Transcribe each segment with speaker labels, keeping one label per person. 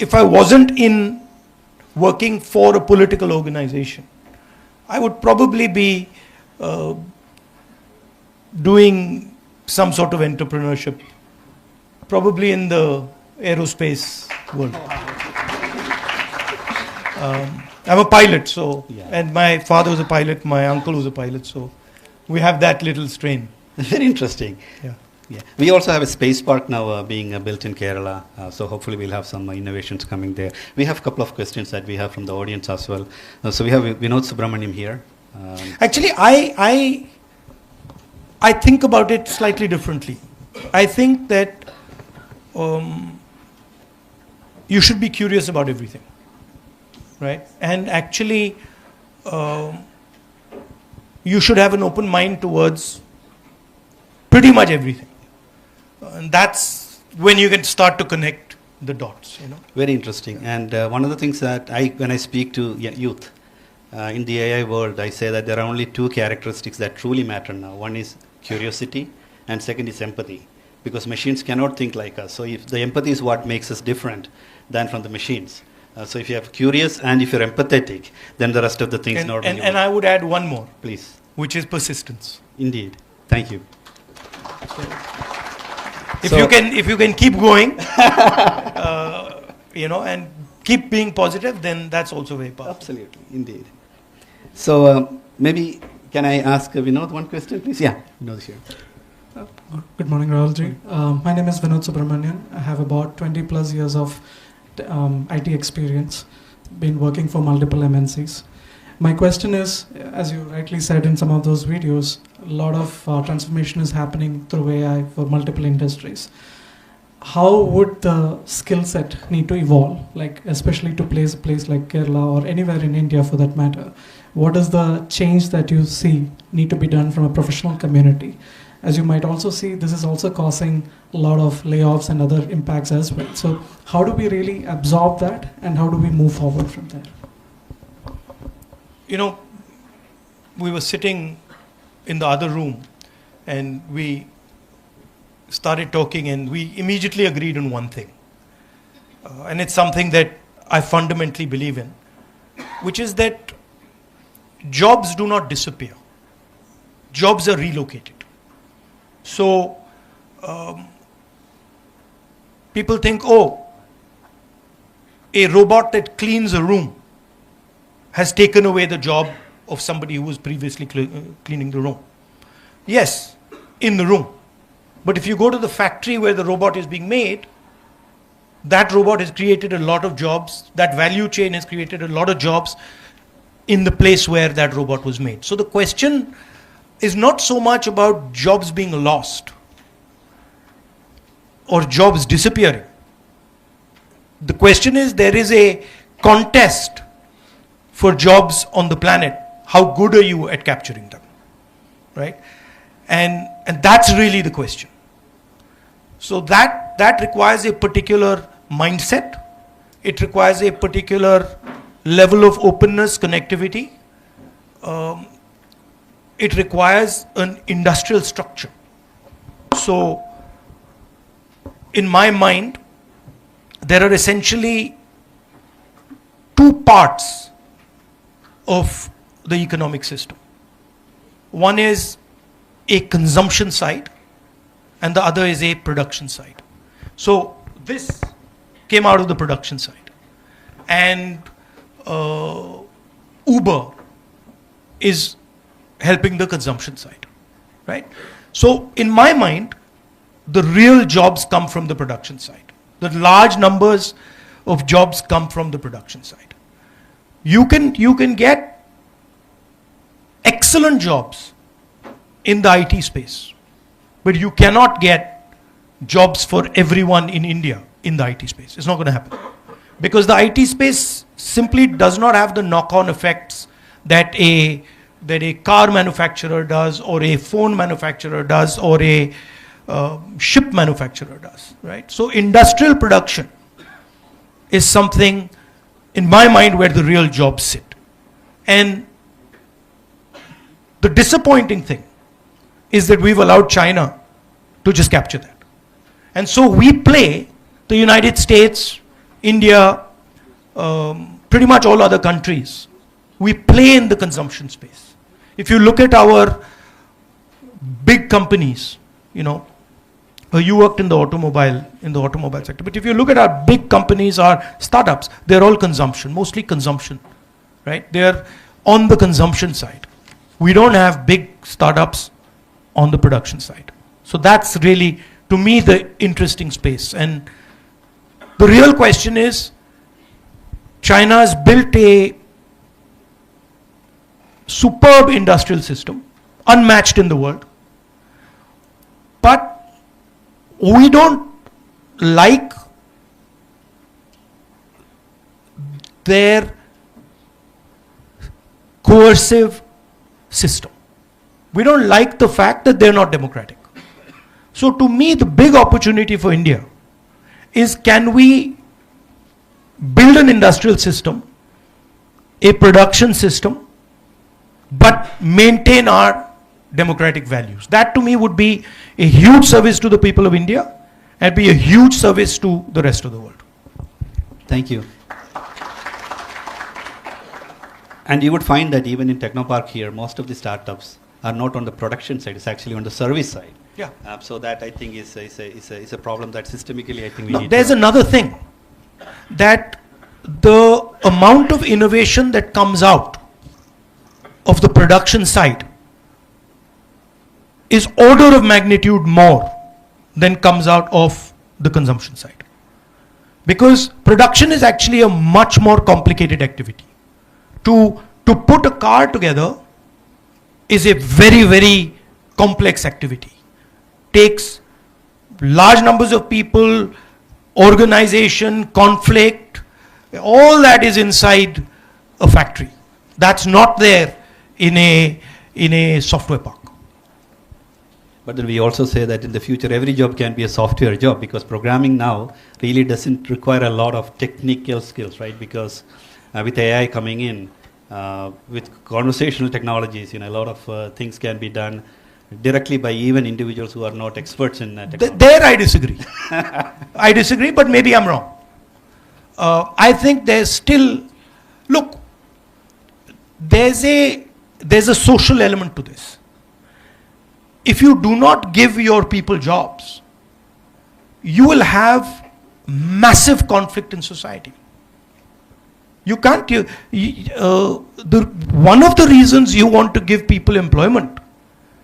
Speaker 1: if I wasn't in working for a political organization, I would probably be doing some sort of entrepreneurship, probably in the aerospace world. I'm a pilot, so, and my father was a pilot, my uncle was a pilot, so we have that little strain.
Speaker 2: Very interesting.
Speaker 1: Yeah.
Speaker 2: Yeah. We also have a space park now being built in Kerala, so hopefully we'll have some innovations coming there. We have a couple of questions that we have from the audience as well. So we have Vinod Subramaniam here.
Speaker 1: Actually, I think about it slightly differently. I think that you should be curious about everything, right? And actually, you should have an open mind towards pretty much everything. And that's when you can start to connect the dots, you know.
Speaker 2: Very interesting. And one of the things that when I speak to youth in the AI world, I say that there are only two characteristics that truly matter now. One is curiosity, and second is empathy. Because machines cannot think like us. So if the empathy is what makes us different than from the machines. So if you are curious and if you're empathetic, then the rest of the things normally
Speaker 1: and I would add one more.
Speaker 2: Please.
Speaker 1: Which is persistence.
Speaker 2: Indeed. Thank you.
Speaker 1: If you can keep going, you know, and keep being positive, then that's also very powerful.
Speaker 2: Absolutely, indeed. So maybe can I ask Vinod one question, please? Yeah, Vinod here.
Speaker 3: Good morning, Rahulji. My name is Vinod Subramanian. I have about 20 plus years of IT experience, been working for multiple MNCs. My question is, as you rightly said in some of those videos, a lot of transformation is happening through AI for multiple industries. How would the skill set need to evolve, like especially to place like Kerala or anywhere in India for that matter? What is the change that you see need to be done from a professional community? As you might also see, this is also causing a lot of layoffs and other impacts as well. So how do we really absorb that, and how do we move forward from there?
Speaker 1: You know, we were sitting in the other room and we started talking and we immediately agreed on one thing. And it's something that I fundamentally believe in, which is that jobs do not disappear. Jobs are relocated. So people think, oh, a robot that cleans a room has taken away the job of somebody who was previously cleaning the room. Yes, in the room. But if you go to the factory where the robot is being made, that robot has created a lot of jobs. That value chain has created a lot of jobs in the place where that robot was made. So the question is not so much about jobs being lost or jobs disappearing. The question is, there is a contest for jobs on the planet. How good are you at capturing them, right? And that's really the question. So that requires a particular mindset. It requires a particular level of openness, connectivity. It requires an industrial structure. So in my mind, there are essentially two parts of the economic system. One is a consumption side and the other is a production side. So this came out of the production side, and Uber is helping the consumption side, right? So in my mind, the real jobs come from the production side. The large numbers of jobs come from the production side. You can get excellent jobs in the IT space, but you cannot get jobs for everyone in India in the IT space. It's not going to happen, because the IT space simply does not have the knock-on effects that a car manufacturer does, or a phone manufacturer does, or a ship manufacturer does, right? So industrial production is something, in my mind, where the real jobs sit. And the disappointing thing is that we've allowed China to just capture that. And so we play the United States, India, pretty much all other countries, we play in the consumption space. If you look at our big companies, you know, you worked in the automobile sector, but if you look at our big companies, our startups, they're all consumption, mostly consumption, right? They're on the consumption side. We don't have big startups on the production side. So that's really, to me, the interesting space. And the real question is, China's built a superb industrial system, unmatched in the world, but we don't like their coercive system. We don't like the fact that they're not democratic. So to me, the big opportunity for India is, can we build an industrial system, a production system, but maintain our democratic values? That to me would be a huge service to the people of India and be a huge service to the rest of the world.
Speaker 2: Thank you. And you would find that even in Technopark here, most of the startups are not on the production side, it's actually on the service side.
Speaker 1: Yeah.
Speaker 2: So that I think is a problem that systemically I think we need
Speaker 1: There's
Speaker 2: to
Speaker 1: another thing, that the amount of innovation that comes out of the production side is order of magnitude more than comes out of the consumption side. Because production is actually a much more complicated activity. To put a car together is a very, very complex activity. Takes large numbers of people, organization, conflict, all that is inside a factory. That's not there in a software park.
Speaker 2: But then we also say that in the future every job can be a software job, because programming now really doesn't require a lot of technical skills, right? Because with AI coming in, with conversational technologies, a lot of things can be done directly by even individuals who are not experts in technology.
Speaker 1: There I disagree. I disagree, but maybe I'm wrong. I think there's still, look, there's a social element to this. If you do not give your people jobs, you will have massive conflict in society. You can't, one of the reasons you want to give people employment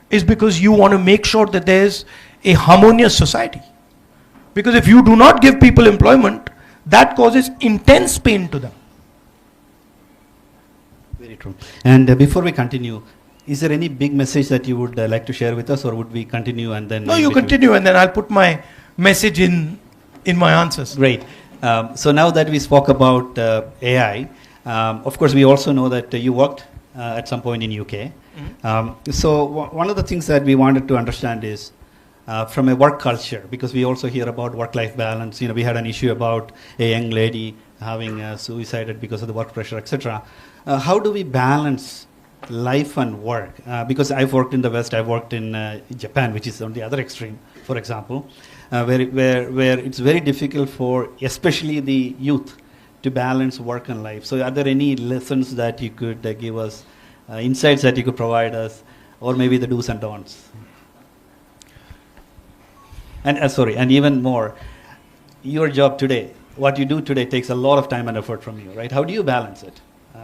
Speaker 1: is because you want to make sure that there's a harmonious society. Because if you do not give people employment, that causes intense pain to them.
Speaker 2: Very true. And before we continue, is there any big message that you would like to share with us, or would we continue and then?
Speaker 1: No, you continue and then I'll put my message in my answers.
Speaker 2: Great. So now that we spoke about AI, of course we also know that you worked at some point in UK.
Speaker 1: Mm-hmm.
Speaker 2: So one of the things that we wanted to understand is from a work culture, because we also hear about work-life balance. We had an issue about a young lady having suicided because of the work pressure, etc. How do we balance life and work? Because I've worked in the West, I've worked in Japan, which is on the other extreme, for example, where it's very difficult for especially the youth to balance work and life. So are there any lessons that you could give us, insights that you could provide us, or maybe the do's and don'ts? And and even more, your job today, what you do today takes a lot of time and effort from you, right? How do you balance it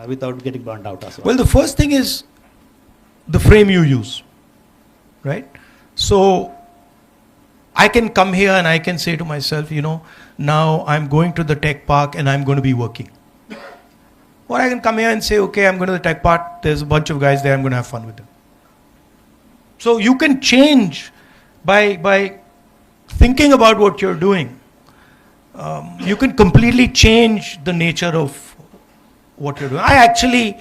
Speaker 2: without getting burned out as well?
Speaker 1: Well, the first thing is the frame you use, right? So I can come here and I can say to myself, now I'm going to the tech park and I'm going to be working. Or I can come here and say, okay, I'm going to the tech park, there's a bunch of guys there, I'm going to have fun with them. So you can change by thinking about what you're doing. You can completely change the nature of what you're doing. I actually,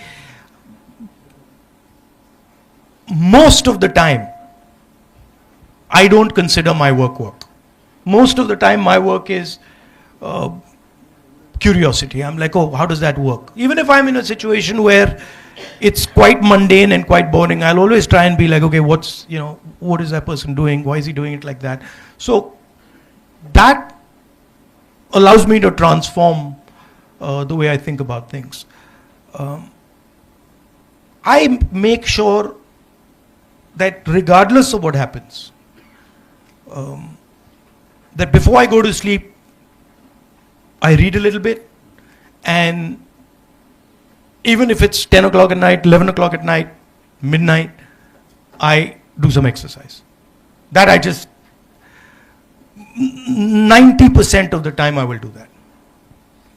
Speaker 1: most of the time, I don't consider my work. Most of the time my work is curiosity. I'm like, oh, how does that work? Even if I'm in a situation where it's quite mundane and quite boring, I'll always try and be like, okay, what is that person doing? Why is he doing it like that? So that allows me to transform the way I think about things. I make sure that regardless of what happens, that before I go to sleep, I read a little bit, and even if it's 10 o'clock at night, 11 o'clock at night, midnight, I do some exercise. That I just, 90% of the time I will do that.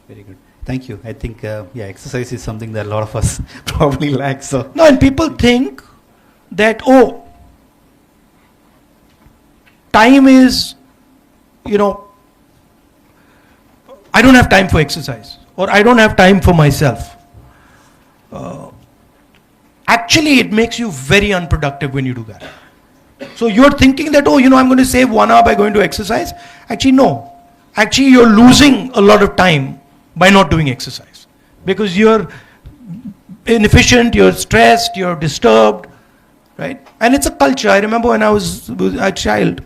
Speaker 2: Very good. Thank you. I think, yeah, exercise is something that a lot of us probably lack. So
Speaker 1: No, and people think that, oh, time is, you know, I don't have time for exercise, or I don't have time for myself. Actually, it makes you very unproductive when you do that. So you're thinking that, oh, you know, I'm going to save 1 hour by going to exercise. Actually, no. Actually, you're losing a lot of time by not doing exercise, because you're inefficient, you're stressed, you're disturbed, right? And it's a culture. I remember when I was a child,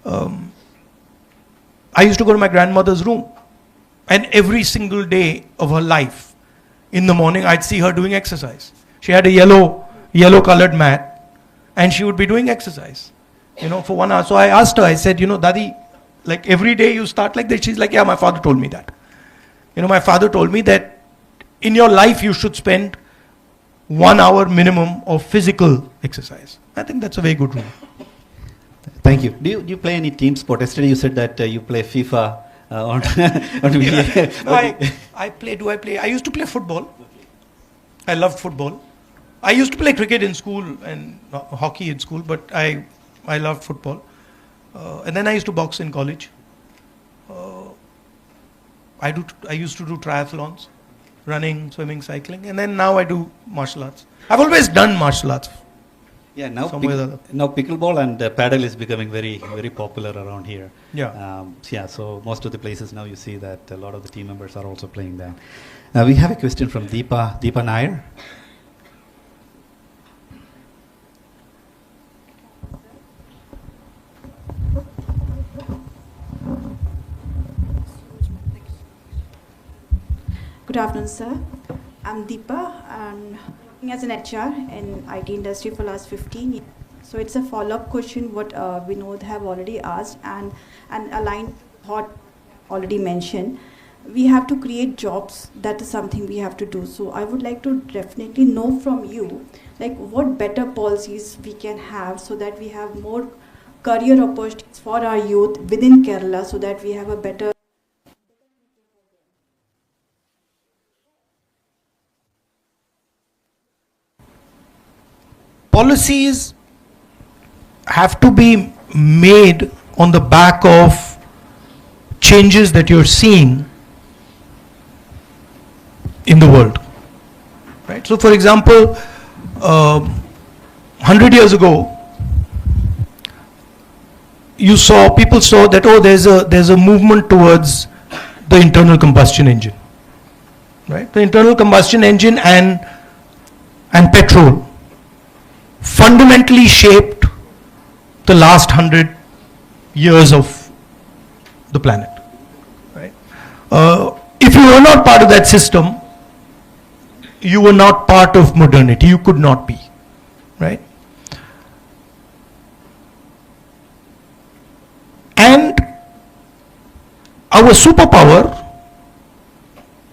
Speaker 1: I used to go to my grandmother's room, and every single day of her life, in the morning, I'd see her doing exercise. She had a yellow colored mat, and she would be doing exercise, you know, for 1 hour. So I asked her, I said, you know, Dadi, like every day you start like that? She's like, yeah, my father told me that. You know, my father told me that in your life you should spend 1 hour minimum of physical exercise. I think that's a very good rule.
Speaker 2: thank you. Do you play any team sport? Yesterday you said that you play FIFA on
Speaker 1: I used to play football. I loved football. I used to play cricket in school and hockey in school, but I loved football. And then I used to box in college. I used to do triathlons, running, swimming, cycling, and then now I do martial arts. I've always done martial arts.
Speaker 2: Yeah, now
Speaker 1: Somewhere or the other.
Speaker 2: now pickleball and paddle is becoming very, very popular around here.
Speaker 1: Yeah.
Speaker 2: Yeah, so most of the places now you see that a lot of the team members are also playing that. We have a question from Deepa Nair.
Speaker 4: Good afternoon, sir. I'm Deepa. I'm working as an HR in IT industry for last 15 years. So it's a follow-up question what Vinod have already asked and aligned thought already mentioned. We have to create jobs. That is something we have to do. So I would like to definitely know from you, like what better policies we can have so that we have more career opportunities for our youth within Kerala, so that we have a better
Speaker 1: Policies have to be made on the back of changes that you're seeing in the world, right? So for example, 100 years ago, people saw that, oh, there's a movement towards the internal combustion engine, right? The internal combustion engine and petrol fundamentally shaped the last 100 years of the planet, right? If you were not part of that system, you were not part of modernity. You could not be, right? And our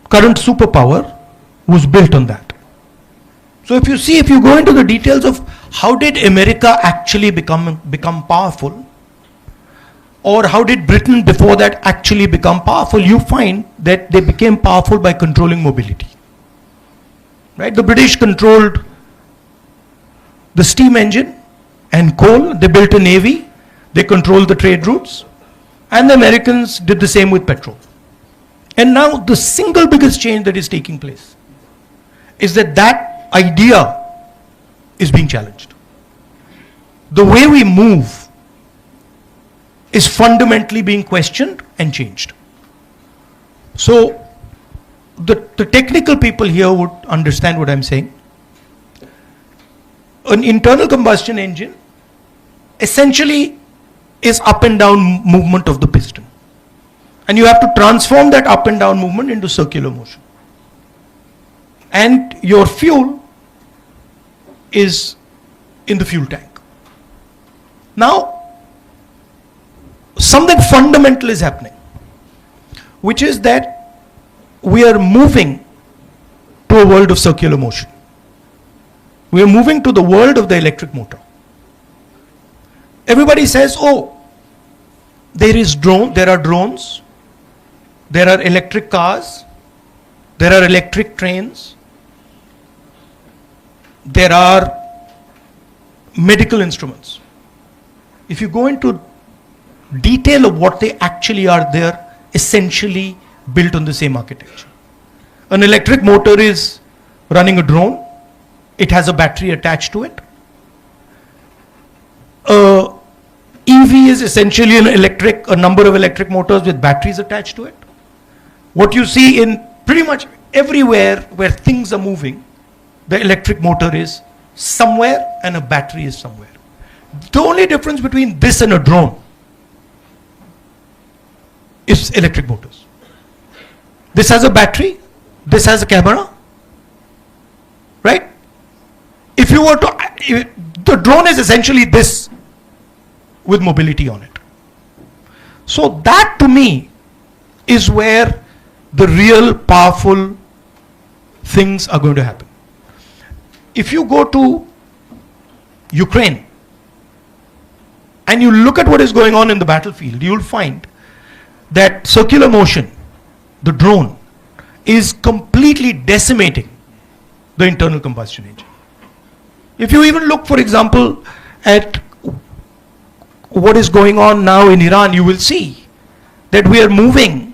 Speaker 1: current superpower was built on that. So if you go into the details of how did America actually become powerful, or how did Britain before that actually become powerful, you find that they became powerful by controlling mobility. Right? The British controlled the steam engine and coal. They built a navy. They controlled the trade routes. And the Americans did the same with petrol. And now the single biggest change that is taking place is that idea is being challenged. The way we move is fundamentally being questioned and changed. So the technical people here would understand what I'm saying. An internal combustion engine essentially is up and down movement of the piston. And you have to transform that up and down movement into circular motion. And your fuel is in the fuel tank. Now, something fundamental is happening, which is that we are moving to a world of circular motion. We are moving to the world of the electric motor. Everybody says, oh, there are drones, there are electric cars, there are electric trains, there are medical instruments. If you go into detail of what they actually are, they are essentially built on the same architecture. An electric motor is running a drone. It has a battery attached to it. EV is essentially a number of electric motors with batteries attached to it. What you see in pretty much everywhere where things are moving, the electric motor is somewhere and a battery is somewhere. The only difference between this and a drone is electric motors. This has a battery, this has a camera, right? If you were to, the drone is essentially this with mobility on it. So that to me is where the real powerful things are going to happen. If you go to Ukraine and you look at what is going on in the battlefield, you'll find that circular motion, the drone, is completely decimating the internal combustion engine. If you even look, for example, at what is going on now in Iran, you will see that we are moving,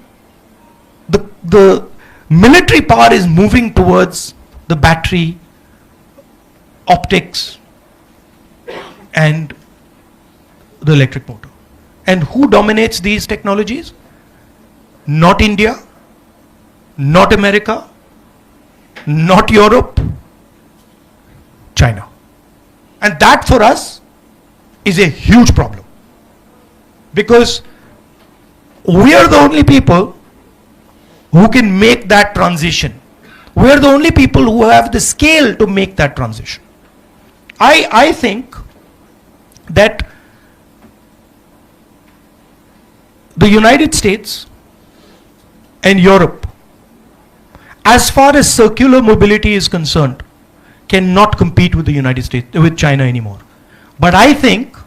Speaker 1: the military power is moving towards the battery, optics, and the electric motor. And who dominates these technologies? Not India, not America, not Europe, China. And that for us is a huge problem, because we are the only people who can make that transition. We are the only people who have the scale to make that transition. I think that the United States and Europe, as far as circular mobility is concerned, cannot compete with the United States, with China anymore. But I think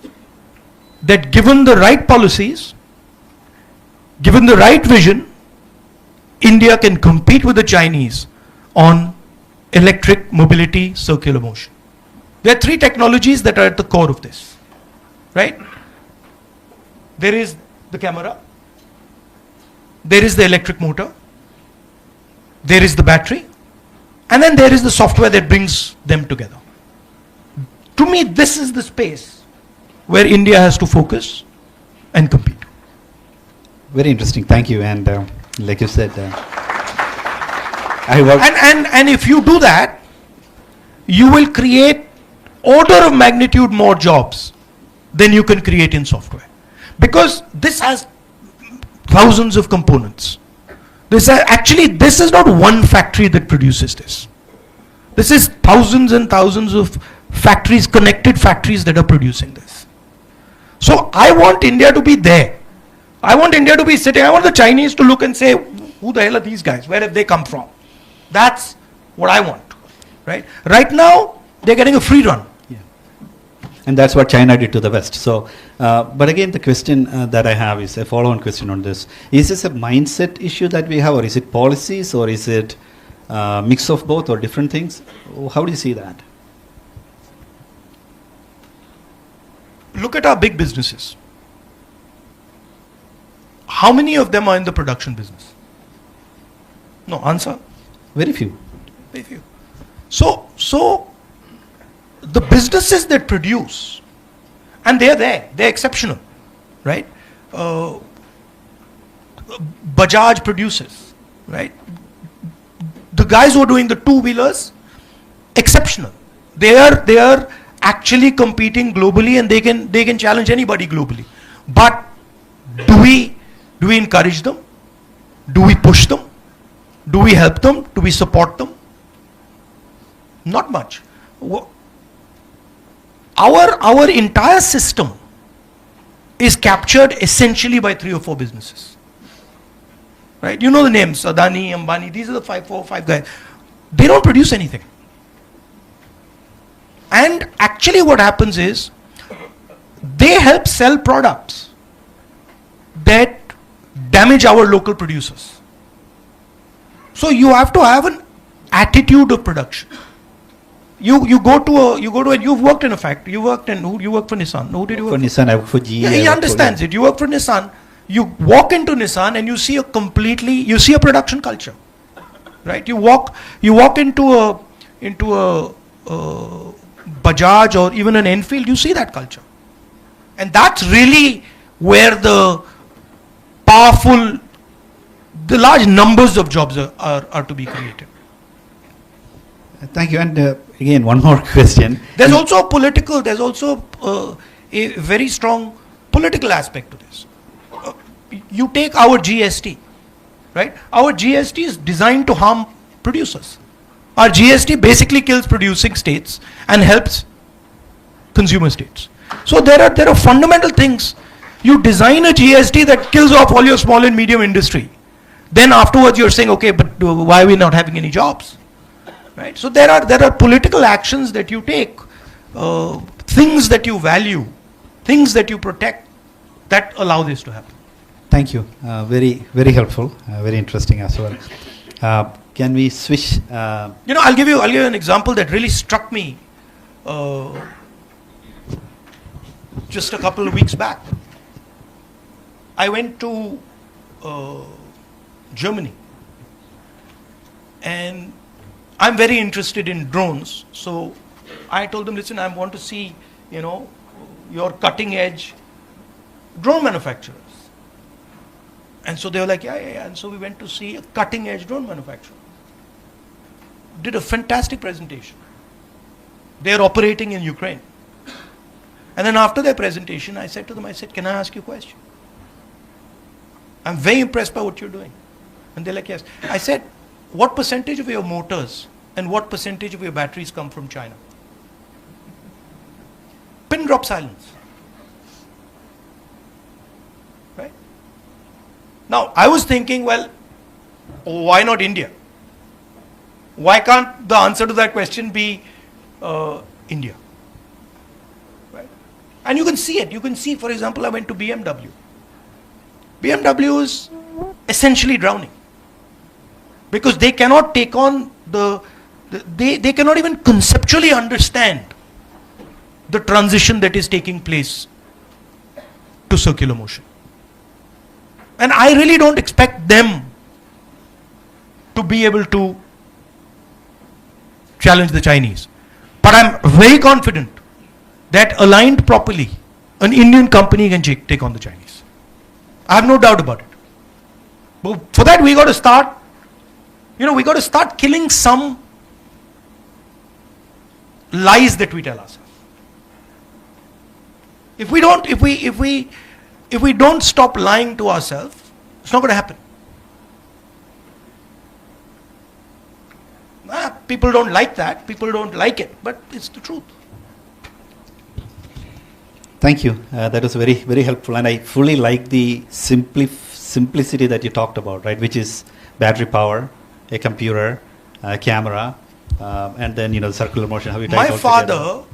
Speaker 1: that given the right policies, given the right vision, India can compete with the Chinese on electric mobility, circular motion. There are three technologies that are at the core of this, right? There is the camera, there is the electric motor, there is the battery, and then there is the software that brings them together. To me, this is the space where India has to focus and compete.
Speaker 2: Very interesting. Thank you. And like you said, I work.
Speaker 1: And if you do that, you will create order of magnitude more jobs than you can create in software. Because this has thousands of components. This is not one factory that produces this. This is thousands and thousands of factories, connected factories that are producing this. So I want India to be there. I want India to be sitting. I want the Chinese to look and say, who the hell are these guys? Where have they come from? That's what I want, right? Right now, they're getting a free run.
Speaker 2: Yeah. And that's what China did to the West. So, but again, the question that I have is a follow-on question on this. Is this a mindset issue that we have, or is it policies, or is it a mix of both, or different things? How do you see that?
Speaker 1: Look at our big businesses. How many of them are in the production business? No, answer?
Speaker 2: Very few.
Speaker 1: Very few. So the businesses that produce, and they're there, they're exceptional, right? Bajaj produces, right? The guys who are doing the two-wheelers, exceptional. They are actually competing globally, and they can challenge anybody globally. But do we encourage them? Do we push them? Do we help them? Do we support them? Not much. Our entire system is captured essentially by 3 or 4 businesses. Right? You know the names, Adani, Ambani, these are the 4 or 5 guys. They don't produce anything. And actually what happens is, they help sell products that damage our local producers. So you have to have an attitude of production. You've worked in a factory. You worked for Nissan. Who did you work
Speaker 2: For Nissan, I work for GE.
Speaker 1: Yeah, he understands it. You work for Nissan. You walk into Nissan and you see a production culture, right? You walk into a Bajaj or even an Enfield. You see that culture, and that's really where the large numbers of jobs are to be created.
Speaker 2: Thank you. And again, one more question.
Speaker 1: There's also a very strong political aspect to this. You take our GST, right? Our GST is designed to harm producers. Our GST basically kills producing states and helps consumer states. So there are fundamental things. You design a GST that kills off all your small and medium industry. Then afterwards you're saying, okay, but why are we not having any jobs? Right? So there are political actions that you take, things that you value, things that you protect, that allow this to happen.
Speaker 2: Thank you. Very, very helpful. Very interesting as well. Can we switch?
Speaker 1: I'll give you an example that really struck me just a couple of weeks back. I went to Germany, and I'm very interested in drones. So I told them, listen, I want to see, your cutting edge drone manufacturers. And so they were like, yeah. And so we went to see a cutting edge drone manufacturer. Did a fantastic presentation. They're operating in Ukraine. And then after their presentation, I said to them, can I ask you a question? I'm very impressed by what you're doing. And they're like, yes. I said, what percentage of your motors and what percentage of your batteries come from China? Pin drop silence. Right? Now, I was thinking, well, why not India? Why can't the answer to that question be India? Right? And you can see it. You can see, for example, I went to BMW. BMW is essentially drowning because they cannot take on they cannot even conceptually understand the transition that is taking place to circular motion. And I really don't expect them to be able to challenge the Chinese. But I'm very confident that aligned properly, an Indian company can take on the Chinese. I have no doubt about it. But for that we got to start, we got to start killing some lies that we tell ourselves. If we don't stop lying to ourselves, it's not going to happen. People don't like that. People don't like it, but it's the truth.
Speaker 2: Thank you. That was very, very helpful, and I fully like the simplicity that you talked about, right? Which is battery power, a computer, a camera, and then the circular motion. How you tie it
Speaker 1: My
Speaker 2: all
Speaker 1: father,
Speaker 2: together.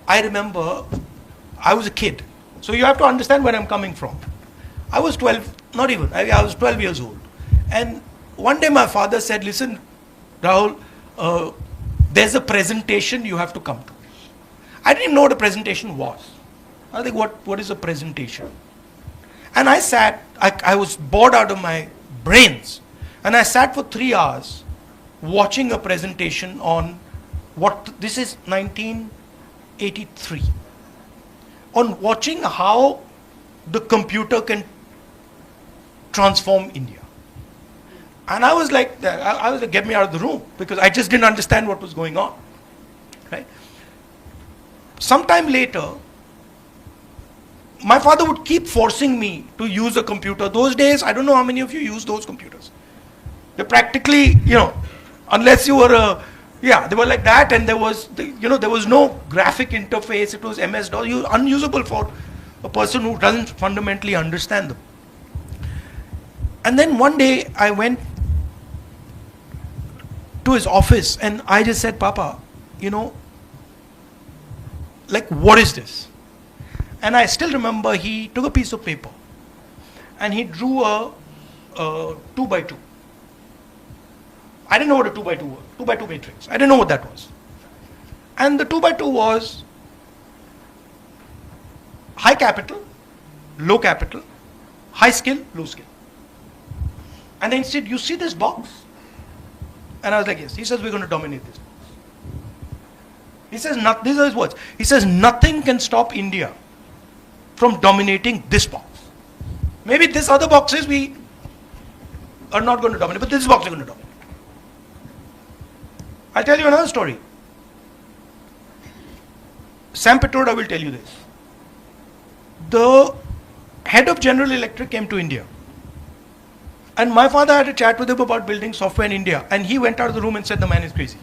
Speaker 1: I remember, I was a kid, so you have to understand where I'm coming from. I was 12, not even. I was 12 years old, and one day my father said, "Listen, Rahul, there's a presentation you have to come to." I didn't even know what a presentation was. I think, what is a presentation? And I sat, I was bored out of my brains, and I sat for 3 hours watching a presentation on this is 1983, on watching how the computer can transform India. And I was like, get me out of the room, because I just didn't understand what was going on. Right? Sometime later, my father would keep forcing me to use a computer. Those days, I don't know how many of you use those computers. They're practically, unless you were they were like that, and there was no graphic interface. It was MS-DOS, unusable for a person who doesn't fundamentally understand them. And then one day I went to his office and I just said, Papa, what is this? And I still remember he took a piece of paper and he drew a 2x2. I didn't know what a 2x2 was, 2x2 matrix. I didn't know what that was. And the 2x2 was high capital, low capital, high skill, low skill. And then he said, you see this box? And I was like, yes. He says, we're going to dominate this box. He says, these are his words. He says, nothing can stop India from dominating this box. Maybe this other boxes we are not going to dominate, but this box we're going to dominate. I'll tell you another story. Sam Pitroda will tell you this. The head of General Electric came to India. And my father had a chat with him about building software in India. And he went out of the room and said, the man is crazy.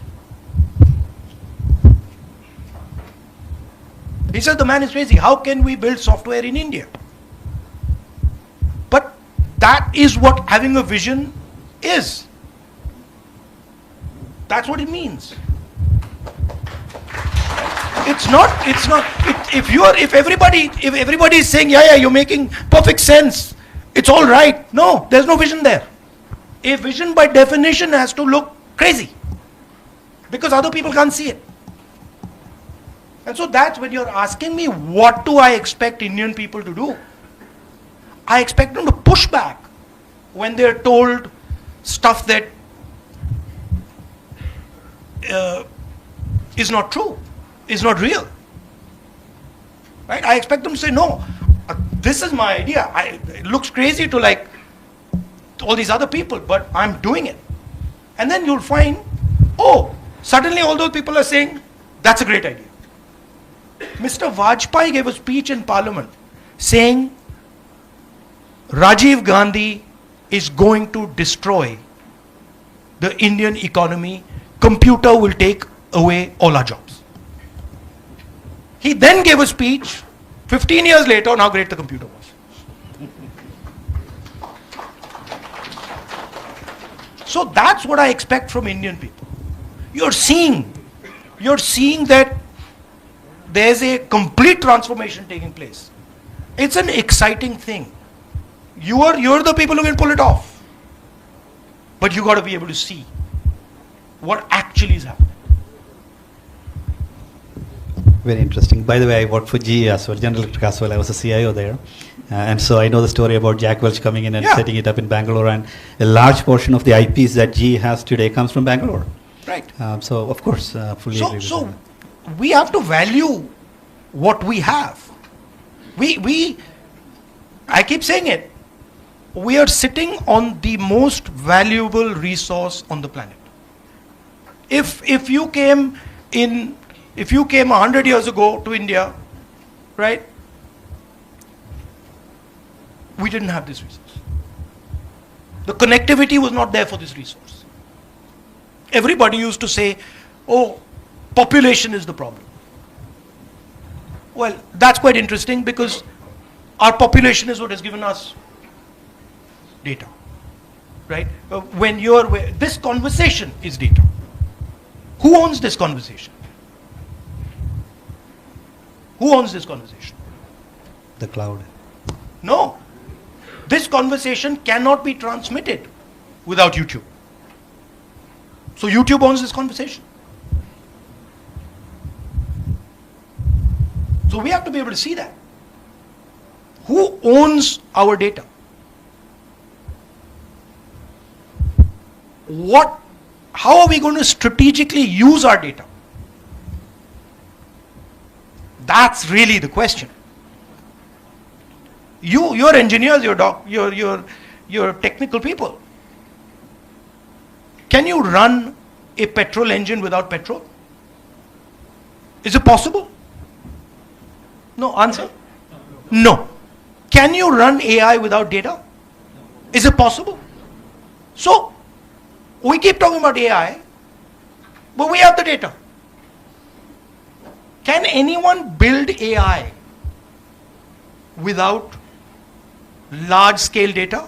Speaker 1: He said, the man is crazy. How can we build software in India? But that is what having a vision is. That's what it means. If everybody is saying, yeah, you're making perfect sense, it's all right. No, there's no vision there. A vision by definition has to look crazy because other people can't see it. And so that's when you're asking me, what do I expect Indian people to do? I expect them to push back when they're told stuff that is not true, is not real. Right? I expect them to say, no, this is my idea. It looks crazy to like all these other people, but I'm doing it. And then you'll find, suddenly all those people are saying, that's a great idea. Mr. Vajpayee gave a speech in Parliament saying, Rajiv Gandhi is going to destroy the Indian economy. Computer will take away all our jobs. He then gave a speech 15 years later on how great the computer was. So that's what I expect from Indian people. You're seeing that there's a complete transformation taking place. It's an exciting thing. You're the people who can pull it off. But you got to be able to see what actually is happening.
Speaker 2: Very interesting. By the way, I worked for GE as well, General Electric as well. I was a CIO there. And so I know the story about Jack Welch coming in and setting it up in Bangalore. And a large portion of the IPs that GE has today comes from Bangalore.
Speaker 1: Right.
Speaker 2: So, of course, fully agree with that.
Speaker 1: We have to value what we have. I keep saying it, we are sitting on the most valuable resource on the planet. If you came 100 years ago to India, right, we didn't have this resource. The connectivity was not there for this resource. Everybody used to say, population is the problem. Well, that's quite interesting because our population is what has given us data, right? This conversation is data. Who owns this conversation? Who owns this conversation?
Speaker 2: The cloud.
Speaker 1: No. This conversation cannot be transmitted without YouTube. So YouTube owns this conversation. So we have to be able to see that. Who owns our data? How are we going to strategically use our data? That's really the question. You're engineers, you're technical people. Can you run a petrol engine without petrol? Is it possible? No. Answer? No. can you run AI without data? Is it possible? So, we keep talking about AI, but we have the data. Can anyone build AI without large scale data?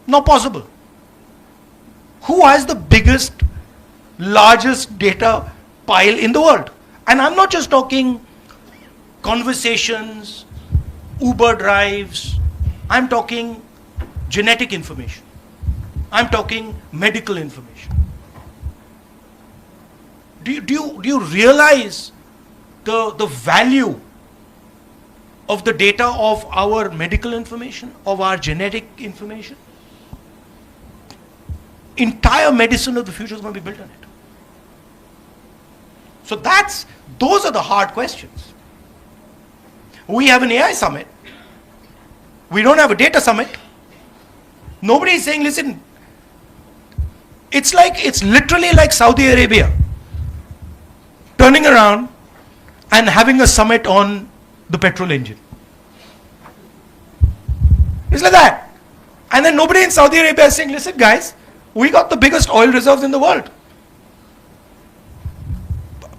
Speaker 1: Not possible. Who has the biggest, largest data pile in the world? And I'm not just talking conversations, Uber drives, I'm talking genetic information. I'm talking medical information. Do you realize the value of the data of our medical information, of our genetic information? Entire medicine of the future is going to be built on it. So those are the hard questions. We have an AI summit. We don't have a data summit. Nobody is saying, listen, it's literally like Saudi Arabia turning around and having a summit on the petrol engine. It's like that. And then nobody in Saudi Arabia is saying, listen guys, we got the biggest oil reserves in the world.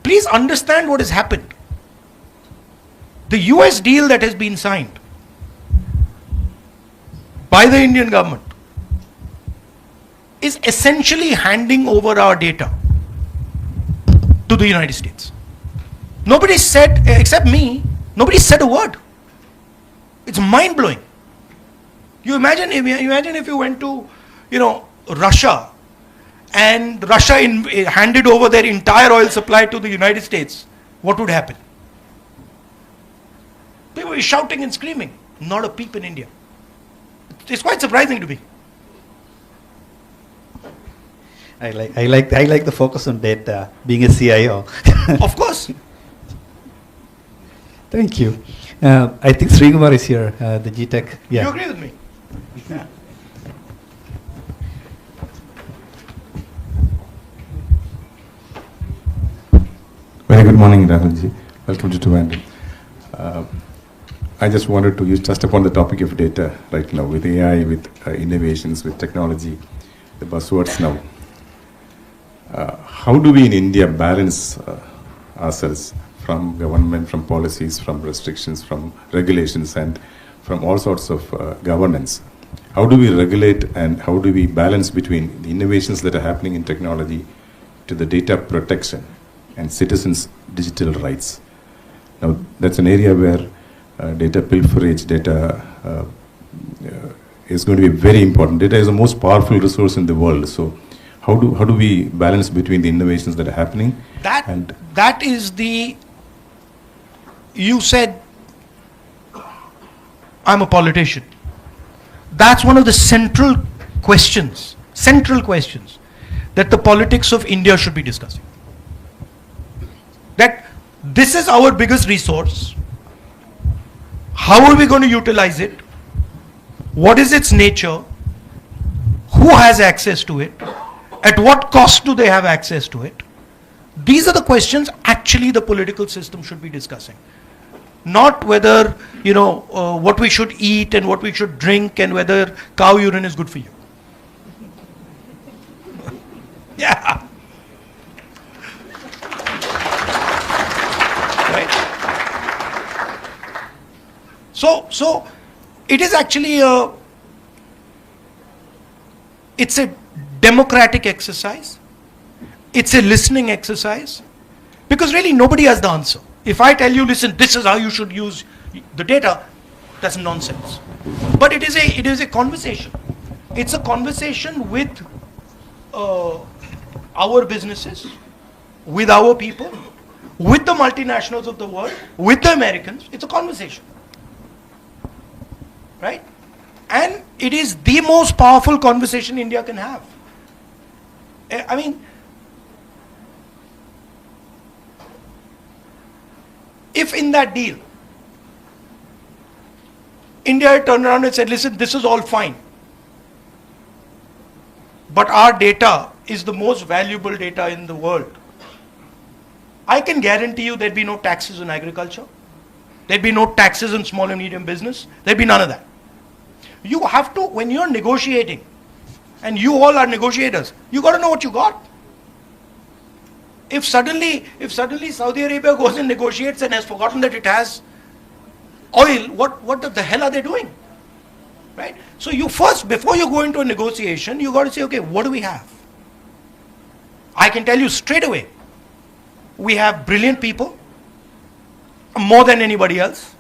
Speaker 1: Please understand what has happened. The US deal that has been signed by the Indian government is essentially handing over our data to the United States. Nobody said, except me, nobody said a word. It's mind-blowing. You imagine if you went to, Russia, and Russia handed over their entire oil supply to the United States, what would happen? People were shouting and screaming. Not a peep in India. It's quite surprising to me.
Speaker 2: I like the focus on data, being a CIO.
Speaker 1: Of course.
Speaker 2: Thank you. I think Srikumar is here, the GTech. Yeah.
Speaker 1: You agree with me? Yeah.
Speaker 5: Very good morning, Rahulji. Welcome to Trivandrum. I just wanted to touch upon the topic of data right now with AI, with innovations, with technology, the buzzwords now. How do we in India balance ourselves from government, from policies, from restrictions, from regulations, and from all sorts of governance? How do we regulate and how do we balance between the innovations that are happening in technology to the data protection and citizens' digital rights? Now, that's an area where data pilferage, data is going to be very important. Data is the most powerful resource in the world. So, how do we balance between the innovations that are happening?
Speaker 1: That is you said, I'm a politician. That's one of the central questions that the politics of India should be discussing. That this is our biggest resource. How are we going to utilize it? What is its nature? Who has access to it? At what cost do they have access to it? These are the questions actually the political system should be discussing. Not whether, what we should eat and what we should drink and whether cow urine is good for you. Yeah. Right. So it is actually it's a democratic exercise. It's a listening exercise. Because really nobody has the answer. If I tell you, listen, this is how you should use the data, that's nonsense. But it is a conversation. It's a conversation with our businesses, with our people, with the multinationals of the world, with the Americans. It's a conversation. Right? And it is the most powerful conversation India can have. I mean, if in that deal, India had turned around and said, listen, this is all fine, but our data is the most valuable data in the world, I can guarantee you there'd be no taxes on agriculture. There'd be no taxes on small and medium business. There'd be none of that. You have to, when you're negotiating, and you all are negotiators, you got to know what you got. If suddenly Saudi Arabia goes and negotiates and has forgotten that it has oil, what the hell are they doing? Right? So you first, before you go into a negotiation, you got to say, okay, what do we have? I can tell you straight away, we have brilliant people, more than anybody else.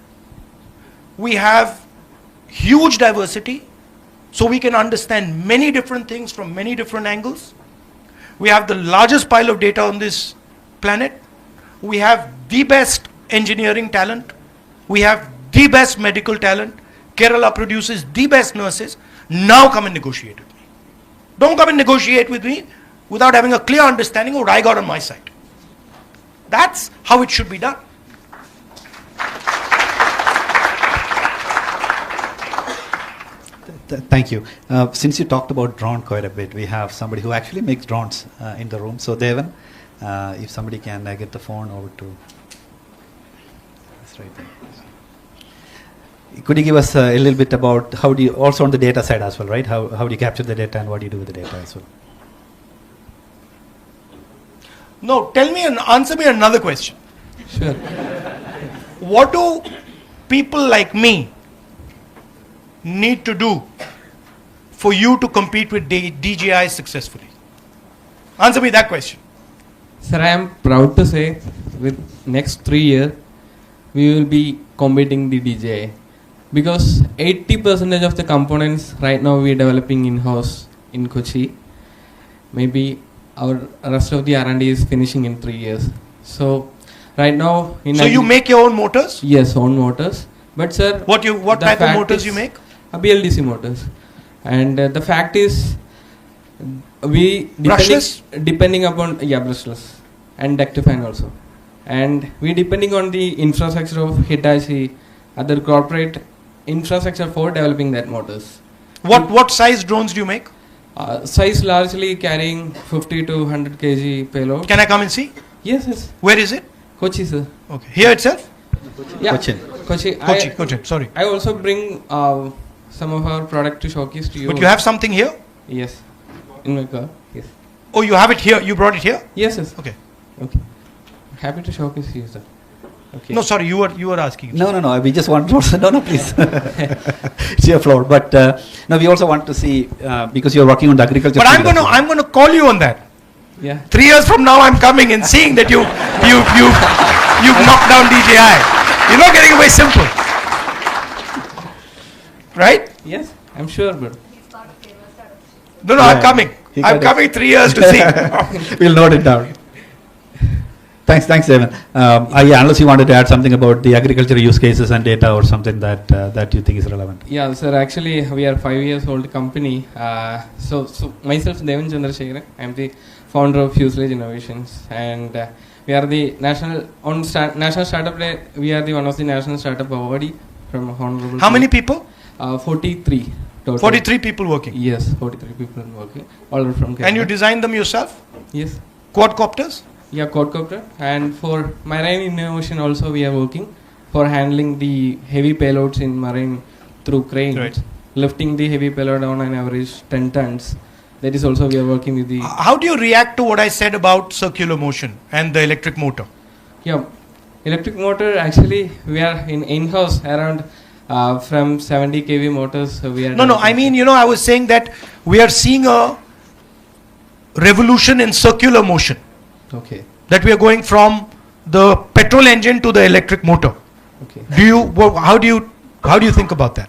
Speaker 1: We have huge diversity, so we can understand many different things from many different angles. We have the largest pile of data on this planet. We have the best engineering talent. We have the best medical talent. Kerala produces the best nurses. Now come and negotiate with me. Don't come and negotiate with me without having a clear understanding of what I got on my side. That's how it should be done.
Speaker 2: Thank you. Since you talked about drone quite a bit, we have somebody who actually makes drones in the room. So Devan, if somebody can get the phone over to... That's right there. Could you give us a little bit about how do you, also on the data side as well, right? How do you capture the data and what do you do with the data as well?
Speaker 1: No, answer me another question.
Speaker 6: Sure.
Speaker 1: What do people like me need to do for you to compete with DJI successfully? Answer me that question.
Speaker 6: Sir, I am proud to say with next 3 years, we will be competing the DJI. Because 80% of the components right now we are developing in-house in Kochi. Maybe our rest of the R&D is finishing in 3 years. So right now...
Speaker 1: So you make your own motors?
Speaker 6: Yes, own motors. But sir...
Speaker 1: What type of motors you make?
Speaker 6: BLDC motors. And the fact is, we...
Speaker 1: Brushless?
Speaker 6: Depending upon... Yeah, brushless. And ductifying also. And we depending on the infrastructure of Hitachi, other corporate infrastructure for developing that motors.
Speaker 1: What size drones do you make?
Speaker 6: Size largely carrying 50 to 100 kg payload.
Speaker 1: Can I come and see?
Speaker 6: Yes, yes.
Speaker 1: Where is it?
Speaker 6: Kochi, sir.
Speaker 1: Okay. Here itself?
Speaker 6: Yeah.
Speaker 2: Cochin.
Speaker 6: Kochi.
Speaker 1: Sorry.
Speaker 6: I also bring some of our product to showcase to you.
Speaker 1: But you have something here?
Speaker 6: Yes. In my car. Yes.
Speaker 1: Oh, you have it here. You brought it here?
Speaker 6: Yes, yes.
Speaker 1: Okay.
Speaker 6: Okay. Happy to showcase you, sir. Okay.
Speaker 1: No, sorry. You were asking.
Speaker 2: No. We just want to... No, please. It's your floor. But no, we also want to see, because you're working on the agriculture...
Speaker 1: But I'm going to call you on that.
Speaker 6: Yeah.
Speaker 1: 3 years from now, I'm coming and seeing that you've knocked down DJI. You're not getting away simple. Right?
Speaker 6: Yes, I'm sure, but...
Speaker 1: No,
Speaker 2: Yeah.
Speaker 1: I'm coming. I'm coming 3 years to see.
Speaker 2: We'll note it down. Thanks, Devan. Unless you wanted to add something about the agriculture use cases and data or something that you think is relevant.
Speaker 6: Yeah, sir, actually, we are 5 years old company. So myself, Devan Chandrasekharan, I'm the founder of Fuselage Innovations. And we are the National Startup Day, we are the one of the National Startup Awardee from Honorable...
Speaker 1: How many people?
Speaker 6: 43 total.
Speaker 1: 43 people working.
Speaker 6: Yes, 43 people working. All are from Kerala.
Speaker 1: And you designed them yourself?
Speaker 6: Yes.
Speaker 1: Quadcopters?
Speaker 6: Yeah, quadcopter. And for marine innovation also we are working for handling the heavy payloads in marine through cranes.
Speaker 1: Right.
Speaker 6: Lifting the heavy payload on an average 10 tons. That is also we are working with the...
Speaker 1: How do you react to what I said about circular motion and the electric motor?
Speaker 6: Yeah, electric motor actually we are in-house around from 70 kV motors. So we are...
Speaker 1: No, I mean, I was saying that we are seeing a revolution in circular motion.
Speaker 6: Okay.
Speaker 1: That we are going from the petrol engine to the electric motor.
Speaker 6: Okay.
Speaker 1: How do you think about that?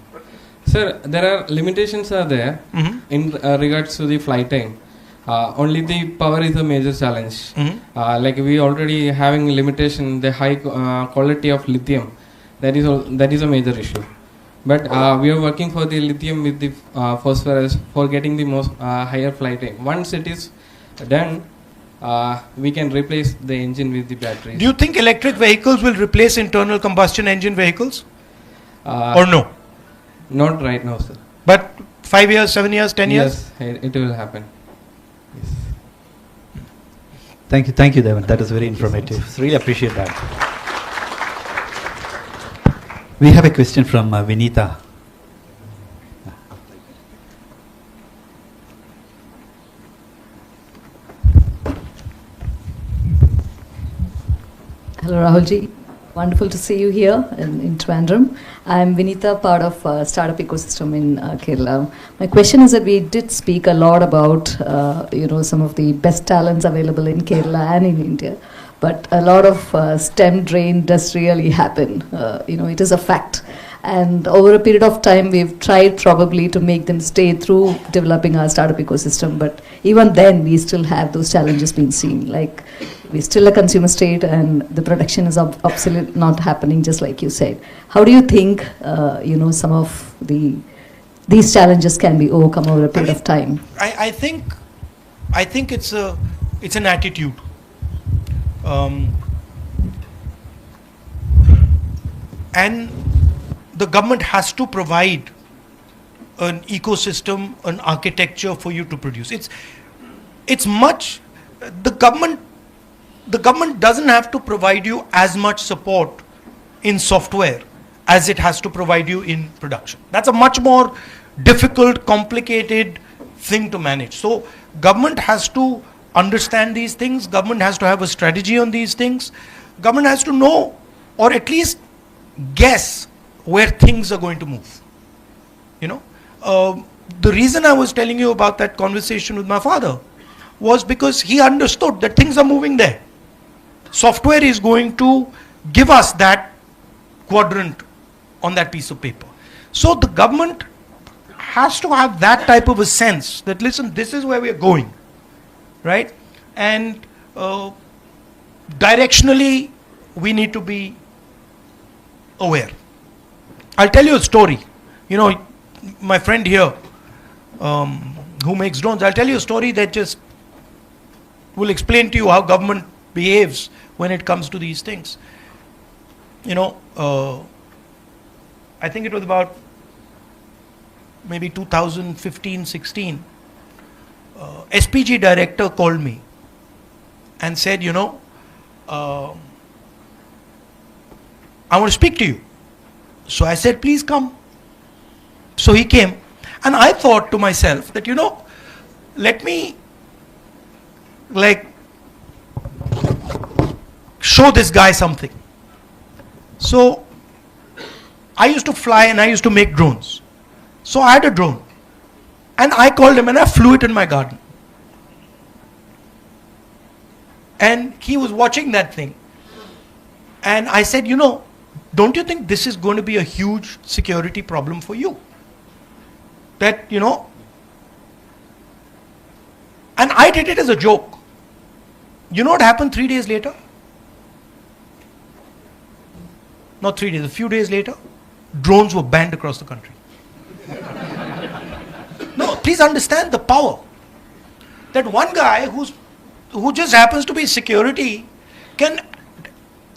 Speaker 6: Sir, there are limitations are there in regards to the flight time. Only the power is a major challenge. Like we already having limitation, the high quality of lithium. That is a major issue. But we are working for the lithium with the phosphorus for getting the most higher flight time. Once it is done, we can replace the engine with the batteries.
Speaker 1: Do you think electric vehicles will replace internal combustion engine vehicles? Or no?
Speaker 6: Not right now, sir.
Speaker 1: But 5 years, 7 years, 10 years?
Speaker 6: Yes, it will happen. Yes.
Speaker 2: Thank you, Devan. That is very informative. Really appreciate that. We have a question from Vinita.
Speaker 7: Hello, Rahulji. Wonderful to see you here in Trivandrum. I'm Vinita, part of startup ecosystem in Kerala. My question is that we did speak a lot about some of the best talents available in Kerala and in India, but a lot of STEM drain does really happen. It is a fact. And over a period of time, we've tried probably to make them stay through developing our startup ecosystem. But even then, we still have those challenges being seen. Like, we're still a consumer state, and the production is absolutely not happening, just like you said. How do you think, some of these challenges can be overcome over a period of time?
Speaker 1: I think it's an attitude. And the government has to provide an ecosystem, an architecture for you to produce. It's much, the government doesn't have to provide you as much support in software as it has to provide you in production. That's a much more difficult, complicated thing to manage. So government has to understand these things. Government has to have a strategy on these things. Government has to know, or at least guess, where things are going to move. The reason I was telling you about that conversation with my father was because he understood that things are moving there. Software is going to give us that quadrant on that piece of paper. So the government has to have that type of a sense that, listen, this is where we are going, right? And directionally, we need to be aware. I'll tell you a story. My friend here, who makes drones, I'll tell you a story that just will explain to you how government behaves when it comes to these things. I think it was about maybe 2015-16. SPG director called me and said, I want to speak to you. So I said, please come. So he came, and I thought to myself that, let me show this guy something. So I used to fly and I used to make drones. So I had a drone, and I called him and I flew it in my garden. And he was watching that thing. And I said, don't you think this is going to be a huge security problem for you? That, and I did it as a joke. You know what happened 3 days later? Not 3 days, a few days later, drones were banned across the country. No, please understand the power. That one guy who just happens to be security can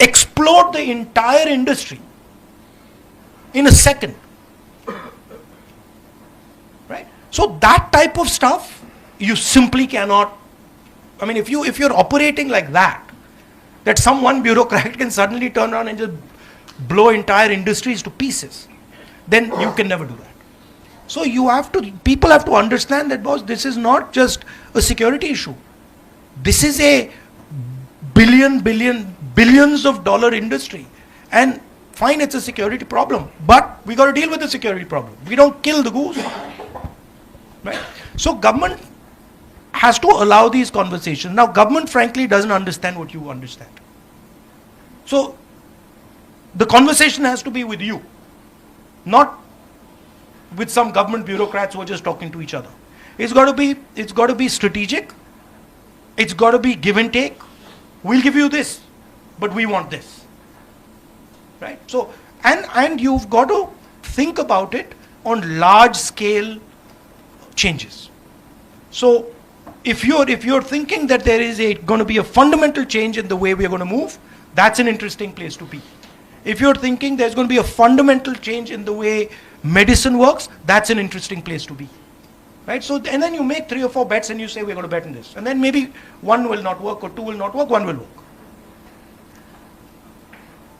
Speaker 1: explode the entire industry in a second. Right? So that type of stuff, you simply cannot, if you're operating like that some one bureaucrat can suddenly turn around and just blow entire industries to pieces, then you can never do that. So people have to understand that, boss, this is not just a security issue. This is a billions of dollar industry. And fine, it's a security problem, but we got to deal with the security problem. We don't kill the goose. Right? So government has to allow these conversations. Now, government frankly doesn't understand what you understand. So the conversation has to be with you, not with some government bureaucrats who are just talking to each other. It's got to be strategic. It's got to be give and take. We'll give you this, but we want this. Right? So, and you've got to think about it on large scale changes. So if you're thinking that there is going to be a fundamental change in the way we are going to move, that's an interesting place to be. If you're thinking there's going to be a fundamental change in the way medicine works, that's an interesting place to be. Right? So, and then you make 3 or 4 bets and you say we're going to bet on this. And then maybe 1 will not work or 2 will not work, 1 will work.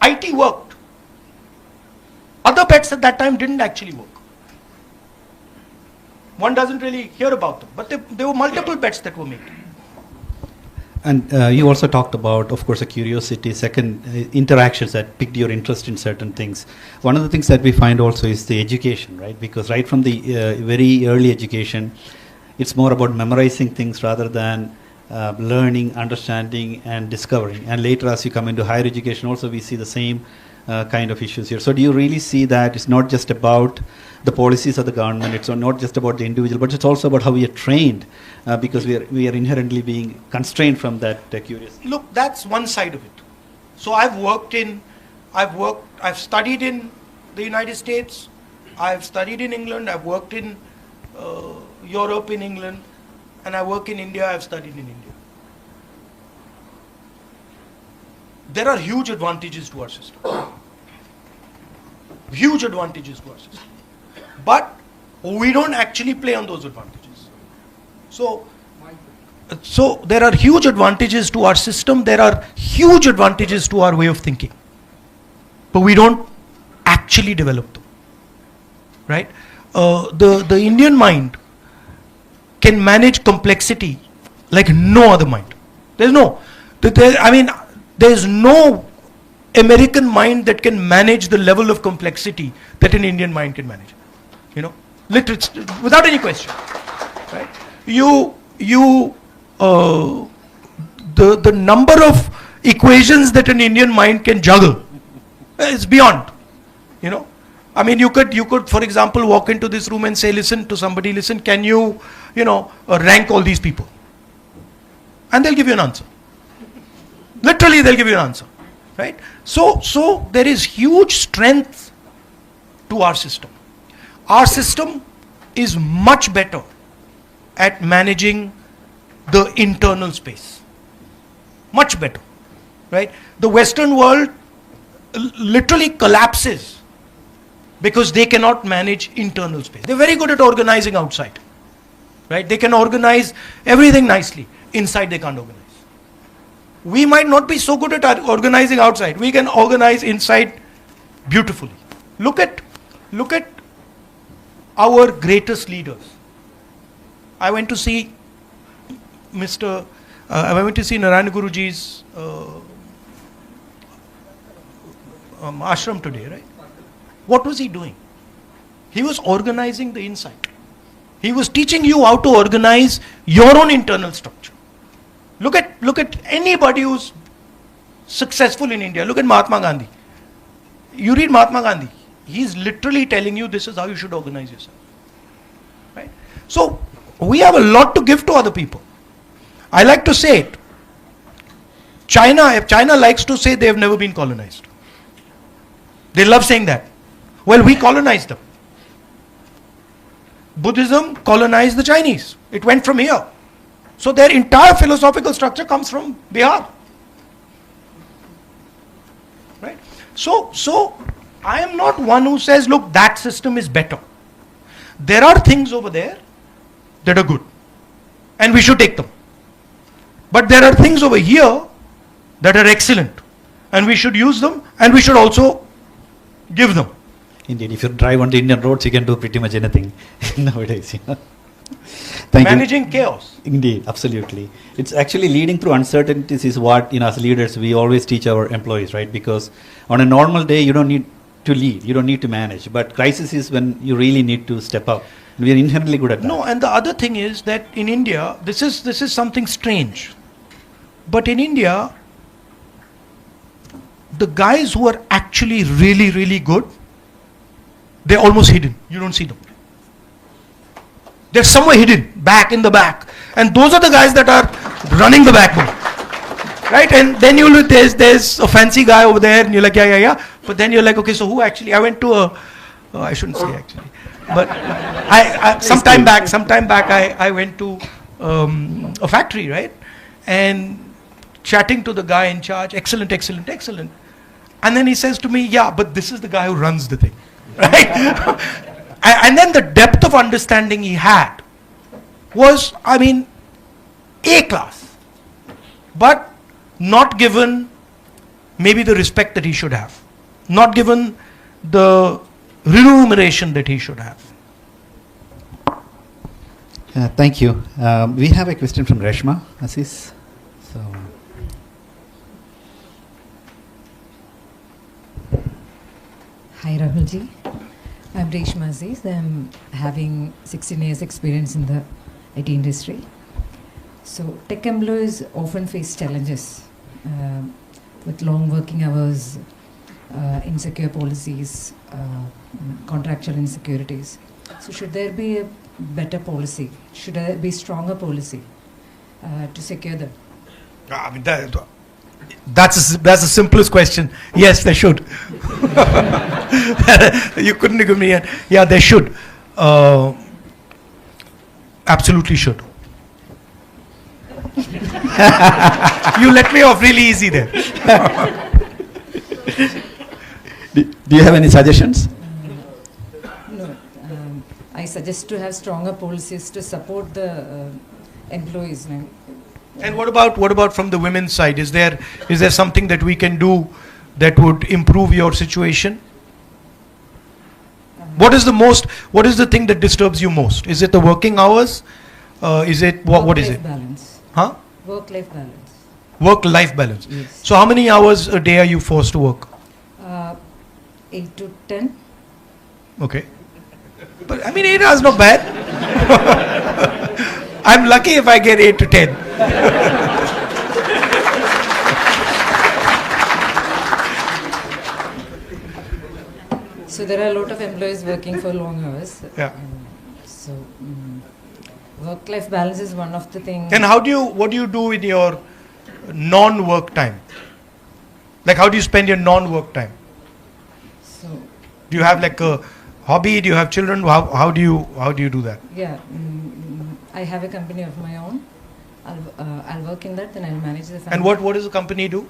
Speaker 1: IT worked. Other bets at that time didn't actually work. One doesn't really hear about them, but there were multiple bets that were made.
Speaker 2: And you also talked about, of course, a curiosity, second, interactions that piqued your interest in certain things. One of the things that we find also is the education, right? Because right from the very early education, it's more about memorizing things rather than learning, understanding, and discovering. And later, as you come into higher education, also we see the same kind of issues here. So do you really see that it's not just about the policies of the government, it's not just about the individual, but it's also about how we are trained, because we are inherently being constrained from that curiosity?
Speaker 1: Look, that's one side of it. So I've studied in the United States, I've studied in England, I've worked in Europe, in England, and I work in India, I've studied in India. There are huge advantages to our system. Huge advantages to our system. But we don't actually play on those advantages. So there are huge advantages to our system, there are huge advantages to our way of thinking. But we don't actually develop them. Right? The Indian mind can manage complexity like no other mind. There's no American mind that can manage the level of complexity that an Indian mind can manage. Literally, without any question. Right? The number of equations that an Indian mind can juggle is beyond. You could, for example, walk into this room and say, listen, can you, rank all these people? And they'll give you an answer. Literally, they'll give you an answer. Right? So there is huge strength to our system. Our system is much better at managing the internal space. Much better. Right? The Western world literally collapses because they cannot manage internal space. They're very good at organizing outside. Right? They can organize everything nicely. Inside they can't organize. We might not be so good at organizing outside. We can organize inside beautifully. Look at our greatest leaders. I went to see Narayana Guruji's ashram today, right? What was he doing? He was organizing the inside. He was teaching you how to organize your own internal structure. Look at anybody who's successful in India. Look at Mahatma Gandhi. You read Mahatma Gandhi. He's literally telling you this is how you should organize yourself. Right? So we have a lot to give to other people. I like to say it. If China likes to say they have never been colonized. They love saying that. Well, we colonized them. Buddhism colonized the Chinese. It went from here. So their entire philosophical structure comes from Bihar. Right? So I am not one who says, look, that system is better. There are things over there that are good, and we should take them. But there are things over here that are excellent, and we should use them, and we should also give them.
Speaker 2: Indeed, if you drive on the Indian roads, you can do pretty much anything nowadays.
Speaker 1: Managing chaos.
Speaker 2: Indeed, absolutely. It's actually leading through uncertainties is what, as leaders, we always teach our employees, right? Because on a normal day, you don't need to lead, you don't need to manage. But crisis is when you really need to step up. We are inherently good at that.
Speaker 1: No, and the other thing is that in India, this is something strange. But in India, the guys who are actually really, really good, they're almost hidden. You don't see them. They're somewhere hidden, back in the back. And those are the guys that are running the backbone. Right? And then there's a fancy guy over there, and you're like, yeah. But then you're like, okay, so who actually? I went to I shouldn't say actually. But sometime back, I went to a factory, right? And chatting to the guy in charge, excellent. And then he says to me, yeah, but this is the guy who runs the thing. Right? And then the depth of understanding he had was, A class. But not given maybe the respect that he should have. Not given the remuneration that he should have.
Speaker 2: Thank you. We have a question from Reshma Aziz. So,
Speaker 8: Hi Rahulji, I'm Reshma Aziz. I'm having 16 years experience in the IT industry. So tech employees often face challenges with long working hours, insecure policies, contractual insecurities. So should there be a better policy? Should there be stronger policy to secure them?
Speaker 1: I mean, that's the simplest question. Yes, they should. You couldn't give me a... Yeah, they should. Absolutely should. You let me off really easy there.
Speaker 2: do you have any suggestions?
Speaker 8: No. I suggest to have stronger policies to support the employees.
Speaker 1: And what about from the women's side? Is there something that we can do that would improve your situation? What is the thing that disturbs you most? Is it the working hours? Is it what is it?
Speaker 8: Work-life balance.
Speaker 1: Huh?
Speaker 8: Work-life balance.
Speaker 1: Work-life balance.
Speaker 8: Yes.
Speaker 1: So how many hours a day are you forced to work?
Speaker 8: 8 to 10.
Speaker 1: Okay. But I mean 8 hours not bad. I'm lucky if I get 8 to 10.
Speaker 8: So there are a lot of employees working for long hours.
Speaker 1: Yeah.
Speaker 8: So work-life balance is one of the things.
Speaker 1: And what do you do in your non-work time? Like how do you spend your non-work time?
Speaker 8: So
Speaker 1: Do you have like a hobby? Do you have children? How do you do that?
Speaker 8: yeah, I have a company of my own. I'll work in that, then I'll manage the family.
Speaker 1: And what does the company do?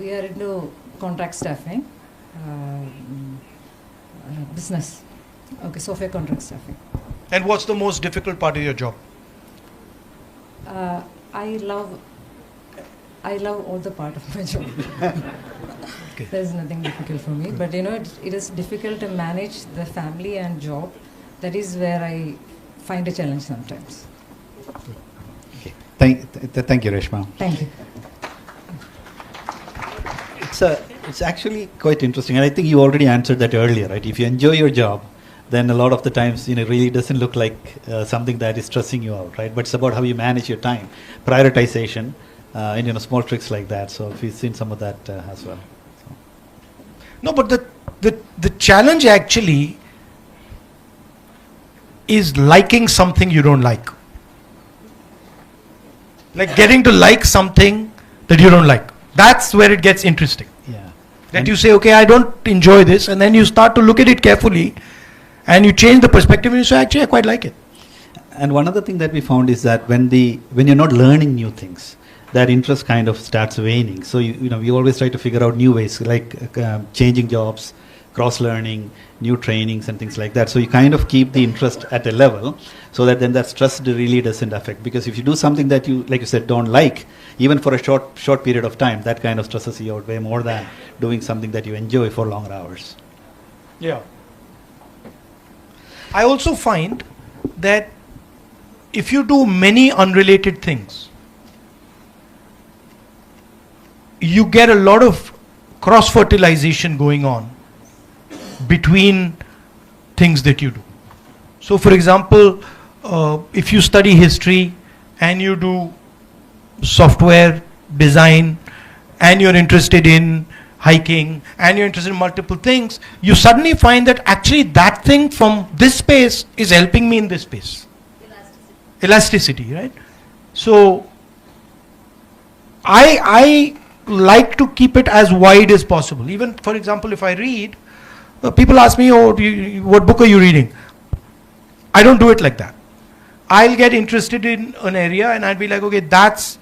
Speaker 8: We are into contract staffing, business. Okay, software contract staffing.
Speaker 1: And what's the most difficult part of your job?
Speaker 8: I love all the part of my job.
Speaker 1: Okay.
Speaker 8: There's nothing difficult for me, but it is difficult to manage the family and job. That is where I find a challenge sometimes.
Speaker 2: Okay. Thank you, Reshma.
Speaker 8: Thank you.
Speaker 2: It's actually quite interesting, and I think you already answered that earlier, right? If you enjoy your job, then a lot of the times, it really doesn't look like something that is stressing you out, right? But it's about how you manage your time, prioritization, and small tricks like that. So we've seen some of that as well. So.
Speaker 1: No, but the challenge actually is liking something you don't like. Like getting to like something that you don't like. That's where it gets interesting.
Speaker 2: Yeah.
Speaker 1: That you say, okay, I don't enjoy this, and then you start to look at it carefully, and you change the perspective, and you say, actually, I quite like it.
Speaker 2: And one other thing that we found is that when you're not learning new things, that interest kind of starts waning. So we always try to figure out new ways, like changing jobs, cross-learning, new trainings and things like that. So you kind of keep the interest at a level so that then that stress really doesn't affect. Because if you do something that you, like you said, don't like, even for a short period of time, that kind of stresses you out way more than doing something that you enjoy for longer hours.
Speaker 1: Yeah. I also find that if you do many unrelated things, you get a lot of cross-fertilization going on between things that you do. So for example, if you study history and you do software design and you're interested in hiking and you're interested in multiple things, you suddenly find that actually that thing from this space is helping me in this space. Elasticity, right? So I like to keep it as wide as possible. Even for example, if I read, people ask me, what book are you reading? I don't do it like that. I'll get interested in an area and I'll be like, okay, that's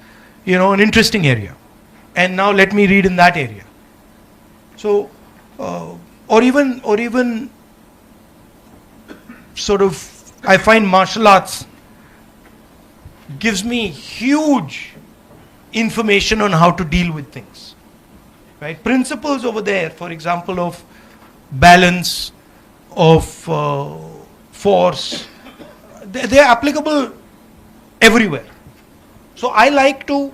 Speaker 1: an interesting area, and now let me read in that area. So, or even sort of, I find martial arts gives me huge information on how to deal with things, right? Principles over there, for example, of balance, of force, they are applicable everywhere. So I like to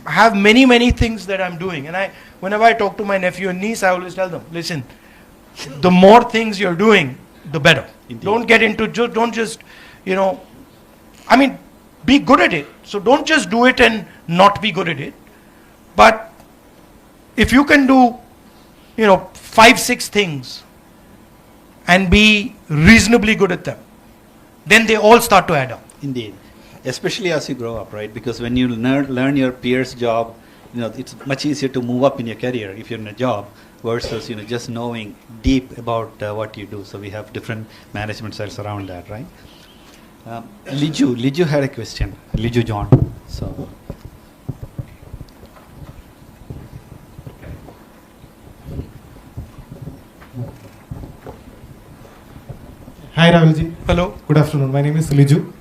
Speaker 1: have many things that I'm doing, and whenever I talk to my nephew and niece, I always tell them, listen, the more things you're doing, the better.
Speaker 2: Indeed.
Speaker 1: Don't get into don't just, I mean, be good at it. So don't just do it and not be good at it. But if you can do, 5-6 things and be reasonably good at them, then they all start to add up.
Speaker 2: Indeed, especially as you grow up, right? Because when you learn your peer's job, it's much easier to move up in your career if you're in a job versus just knowing deep about what you do. So we have different management styles around that, right? Liju had a question. Liju John. So.
Speaker 9: Hi Rahulji.
Speaker 1: Hello.
Speaker 9: Good afternoon. My name is Liju.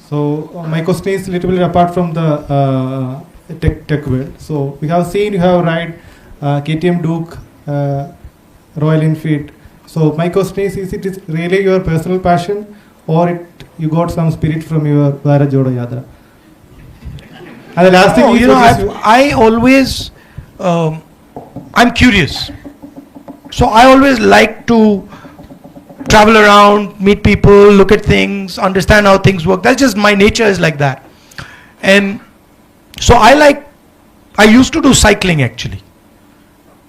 Speaker 9: So my question is a little bit apart from the tech world. So we have seen you have ride KTM Duke, Royal Enfield. So my question is it really your personal passion, or you got some spirit from your Bharat Jodo Yatra? And the last thing
Speaker 1: I always, I'm curious. So I always like to travel around, meet people, look at things, understand how things work. That's just my nature is like that. And so I used to do cycling actually,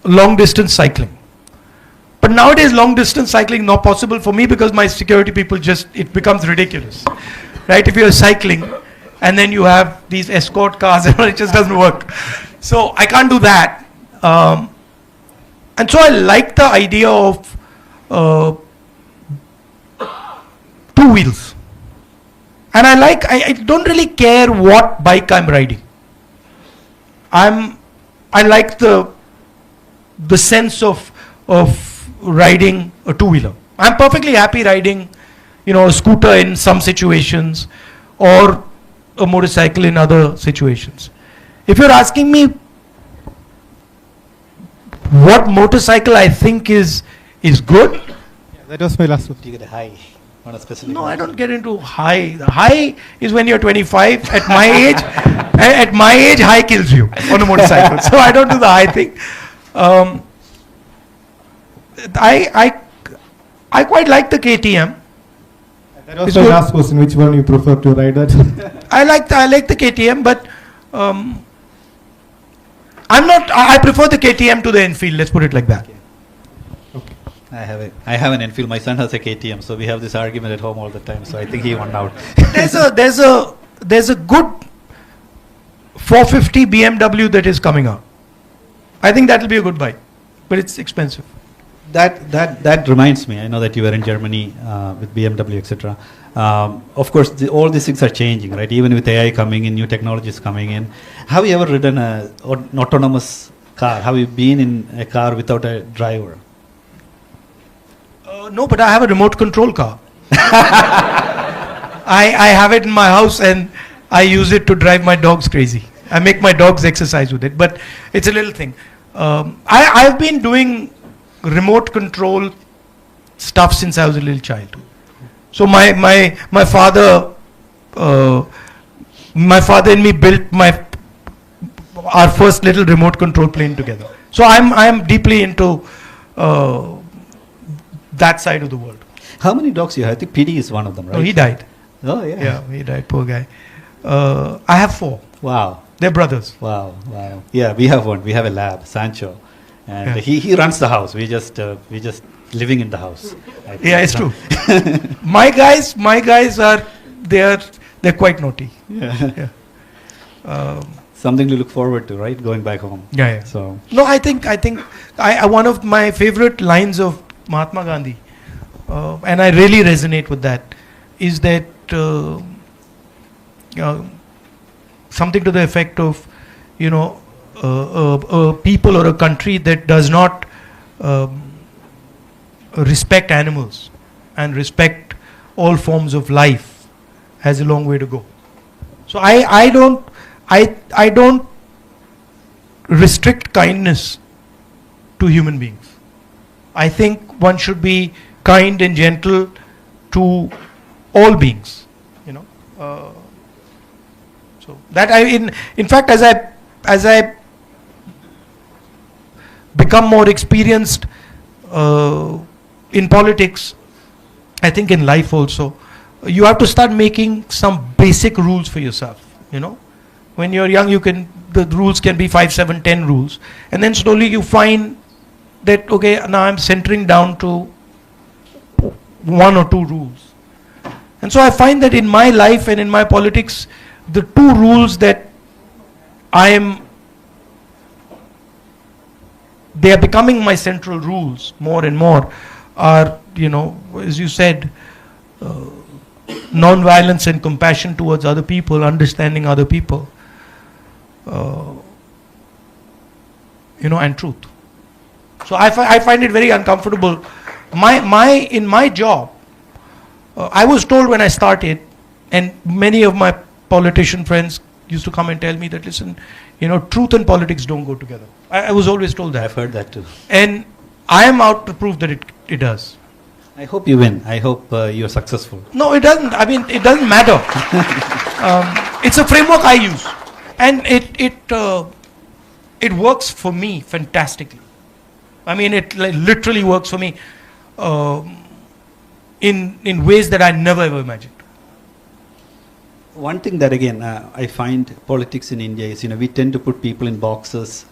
Speaker 1: long distance cycling. But nowadays long distance cycling not possible for me because my security people it becomes ridiculous. Right? If you're cycling and then you have these escort cars, it just doesn't work. So I can't do that. And so I like the idea of two wheels. And I don't really care what bike I'm riding. I like the sense of riding a two-wheeler. I'm perfectly happy riding, a scooter in some situations or a motorcycle in other situations. If you're asking me what motorcycle I think is good,
Speaker 9: Yeah, that was my last one.
Speaker 2: You get a high on a specific.
Speaker 1: no, I don't get into high. The high is when you're 25. At my age, high kills you on a motorcycle. So I don't do the high thing. I quite like the KTM.
Speaker 9: That was
Speaker 1: It's
Speaker 9: my
Speaker 1: good.
Speaker 9: last question. Which one you prefer to ride that?
Speaker 1: I like the KTM, but I prefer the KTM to the Enfield. Let's put it like that.
Speaker 2: I have an Enfield. My son has a KTM, so we have this argument at home all the time. So I think he won out.
Speaker 1: There's a good 450 BMW that is coming out. I think that will be a good bike, but it's expensive.
Speaker 2: That reminds me. I know that you were in Germany with BMW, etc. Of course, all these things are changing, right? Even with AI coming in, new technologies coming in. Have you ever ridden an autonomous car? Have you been in a car without a driver?
Speaker 1: No, but I have a remote control car. I have it in my house and I use it to drive my dogs crazy. I make my dogs exercise with it, but it's a little thing. I've been doing remote control stuff since I was a little child. So my father and me built our first little remote control plane together. So I'm deeply into that side of the world.
Speaker 2: How many dogs you have? I think PD is one of them, right?
Speaker 1: No, he died.
Speaker 2: Oh yeah.
Speaker 1: Yeah, he died. Poor guy. I have 4.
Speaker 2: Wow.
Speaker 1: They're brothers.
Speaker 2: Wow. Yeah, we have one. We have a lab, Sancho, and
Speaker 1: Yeah.
Speaker 2: he runs the house. We just living in the house. I think.
Speaker 1: Yeah, it's true. my guys are they're quite naughty.
Speaker 2: Yeah.
Speaker 1: Yeah.
Speaker 2: Something to look forward to, right? Going back home.
Speaker 1: Yeah.
Speaker 2: So
Speaker 1: No, I think one of my favorite lines of Mahatma Gandhi, and I really resonate with that, is that something to the effect of, a people or a country that does not respect animals and respect all forms of life has a long way to go. So I don't restrict kindness to human beings. I think one should be kind and gentle to all beings, you know. So that in fact, as I become more experienced in politics, I think in life also, you have to start making some basic rules for yourself, you know. When you're young, the rules can be 5, 7, 10 rules, and then slowly you find that, okay, now I'm centering down to 1 or 2 rules. And so I find that in my life and in my politics, the 2 rules that they are becoming my central rules more and more are, you know, as you said, non-violence and compassion towards other people, understanding other people, you know, and truth. So I find it very uncomfortable. In my job, I was told when I started, and many of my politician friends used to come and tell me that, listen, you know, truth and politics don't go together. I was always told that.
Speaker 2: I've heard that too.
Speaker 1: And I am out to prove that it does.
Speaker 2: I hope you win. I hope you're successful.
Speaker 1: No, it doesn't. I mean, it doesn't matter. It's a framework I use, and it works for me fantastically. I mean, it literally works for me in ways that I never ever imagined.
Speaker 2: One thing that again I find politics in India is, you know, we tend to put people in boxes,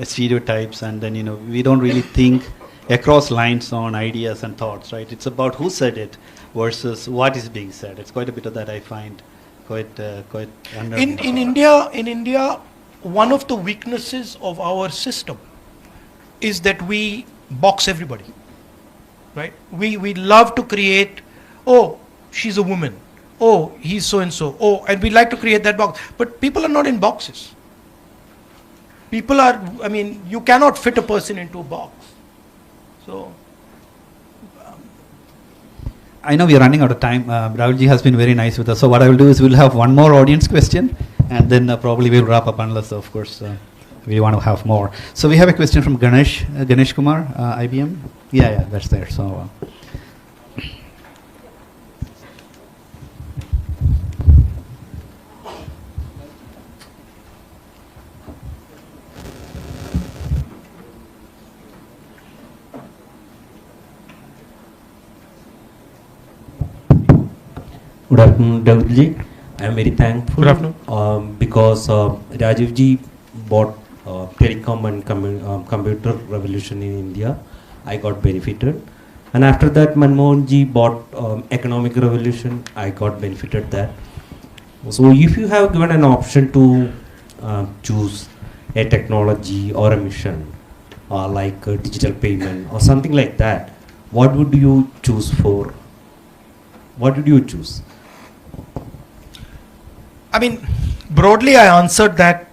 Speaker 2: stereotypes, and then, you know, we don't really think across lines on ideas and thoughts, right? It's about who said it versus what is being said. It's quite a bit of that I find quite
Speaker 1: in India, one of the weaknesses of our system is that we box everybody, right? We love to create, oh, she's a woman, oh, he's so and so, oh, and we like to create that box. But people are not in boxes. People are, I mean, you cannot fit a person into a box. So
Speaker 2: I know we are running out of time. Rahulji has been very nice with us. So what I will do is we'll have one more audience question, and then probably we'll wrap up, unless, of course, we want to have more. So we have a question from Ganesh Kumar, IBM. Yeah, that's there. So.
Speaker 10: Good afternoon, Rahulji. I am very thankful.
Speaker 1: Good afternoon.
Speaker 10: Because Rajivji bought telecom and computer revolution in India. I got benefited. And after that, Manmohanji bought economic revolution. I got benefited that. So if you have given an option to choose a technology or a mission, like digital payment or something like that, what would you choose for? What did you choose?
Speaker 1: I mean, broadly I answered the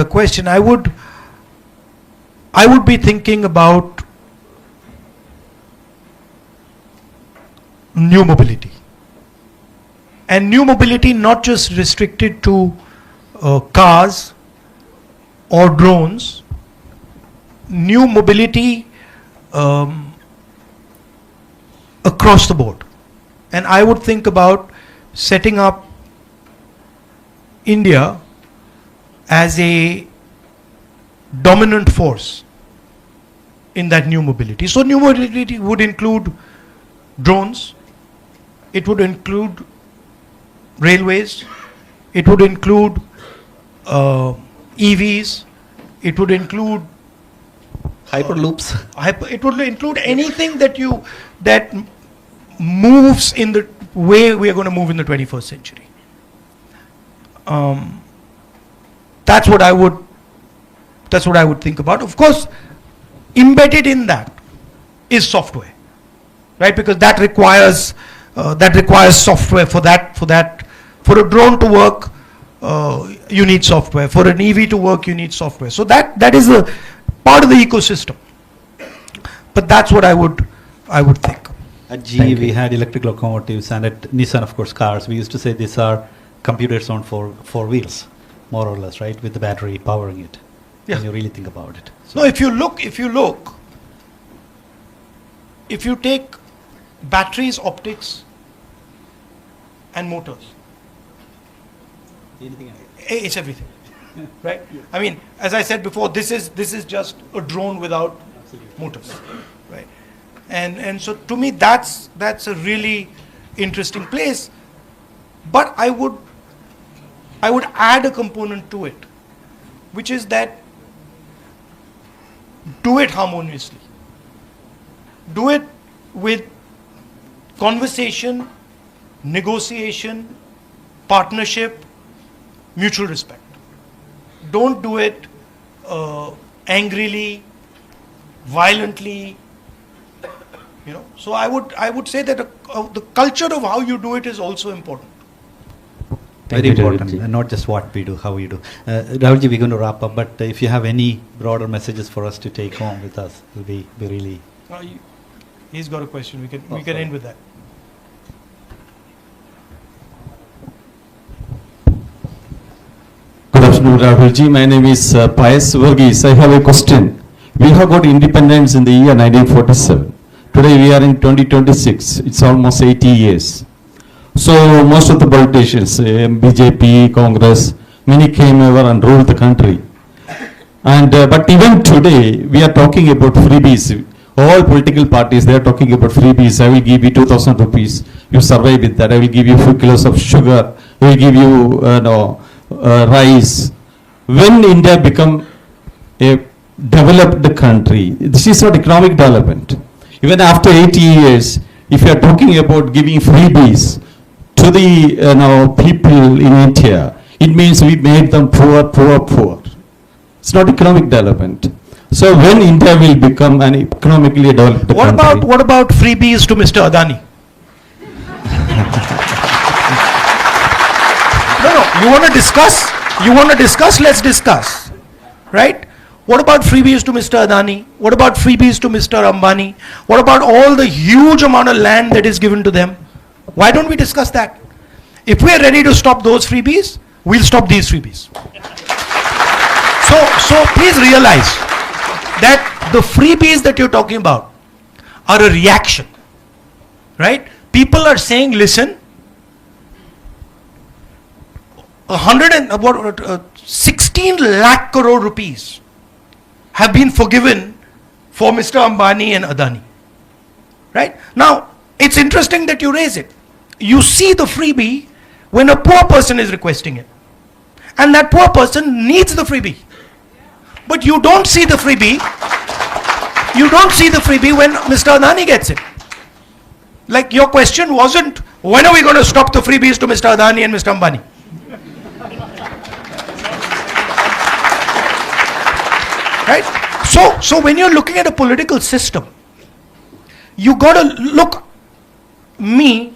Speaker 1: question. I would be thinking about new mobility. And new mobility not just restricted to cars or drones. New mobility across the board. And I would think about setting up India as a dominant force in that new mobility. So new mobility would include drones, it would include railways, it would include EVs, it would include
Speaker 2: Hyperloops.
Speaker 1: It would include anything that moves in the way we are going to move in the 21st century. That's what I would think about. Of course, embedded in that is software, right? Because that requires software for a drone to work. You need software. For an EV to work, you need software. So that is a part of the ecosystem. But that's what I would think.
Speaker 2: At GE, we had electric locomotives, and at Nissan, of course, cars. We used to say these are computers on four wheels, more or less, right, with the battery powering it.
Speaker 1: Yeah.
Speaker 2: When you really think about it.
Speaker 1: No, if you look, if you take batteries, optics, and motors, it's everything, right? I mean, as I said before, this is just a drone without motors, right? And so to me, that's a really interesting place. But I would add a component to it, which is that do it harmoniously. Do it with conversation, negotiation, partnership, mutual respect. Don't do it angrily, violently. You know, so I would say that the culture of how you do it is also important.
Speaker 2: Very important, and not just what we do, how we do. Rahulji, we're going to wrap up, but if you have any broader messages for us to take home with us, we'll be really.
Speaker 1: He's got a question. We can end with that.
Speaker 11: Good afternoon, Rahulji. My name is Pius Varghese. I have a question. We have got independence in the year 1947. Today we are in 2026. It's almost 80 years. So most of the politicians, BJP, Congress, many came over and ruled the country. And but even today we are talking about freebies. All political parties, they are talking about freebies. I will give you 2,000 rupees. You survive with that. I will give you a few kilos of sugar. I will give you rice. When India become a developed country, this is not economic development. Even after 80 years, if you are talking about giving freebies to the people in India, it means we made them poor. It's not economic development. So when India will become an economically developed country?
Speaker 1: What about freebies to Mr. Adani? No. You want to discuss? Let's discuss. Right? What about freebies to Mr. Adani? What about freebies to Mr. Ambani? What about all the huge amount of land that is given to them? Why don't we discuss that? If we are ready to stop those freebies, we'll stop these freebies. So please realize that the freebies that you're talking about are a reaction, right? People are saying, listen, 16 lakh crore rupees have been forgiven for Mr. Ambani and Adani, right? Now, it's interesting that you raise it. You see the freebie when a poor person is requesting it, and that poor person needs the freebie. But you don't see the freebie. You don't see the freebie when Mr. Adani gets it. Like, your question wasn't, when are we going to stop the freebies to Mr. Adani and Mr. Ambani? Right? So when you're looking at a political system, you got to look, me,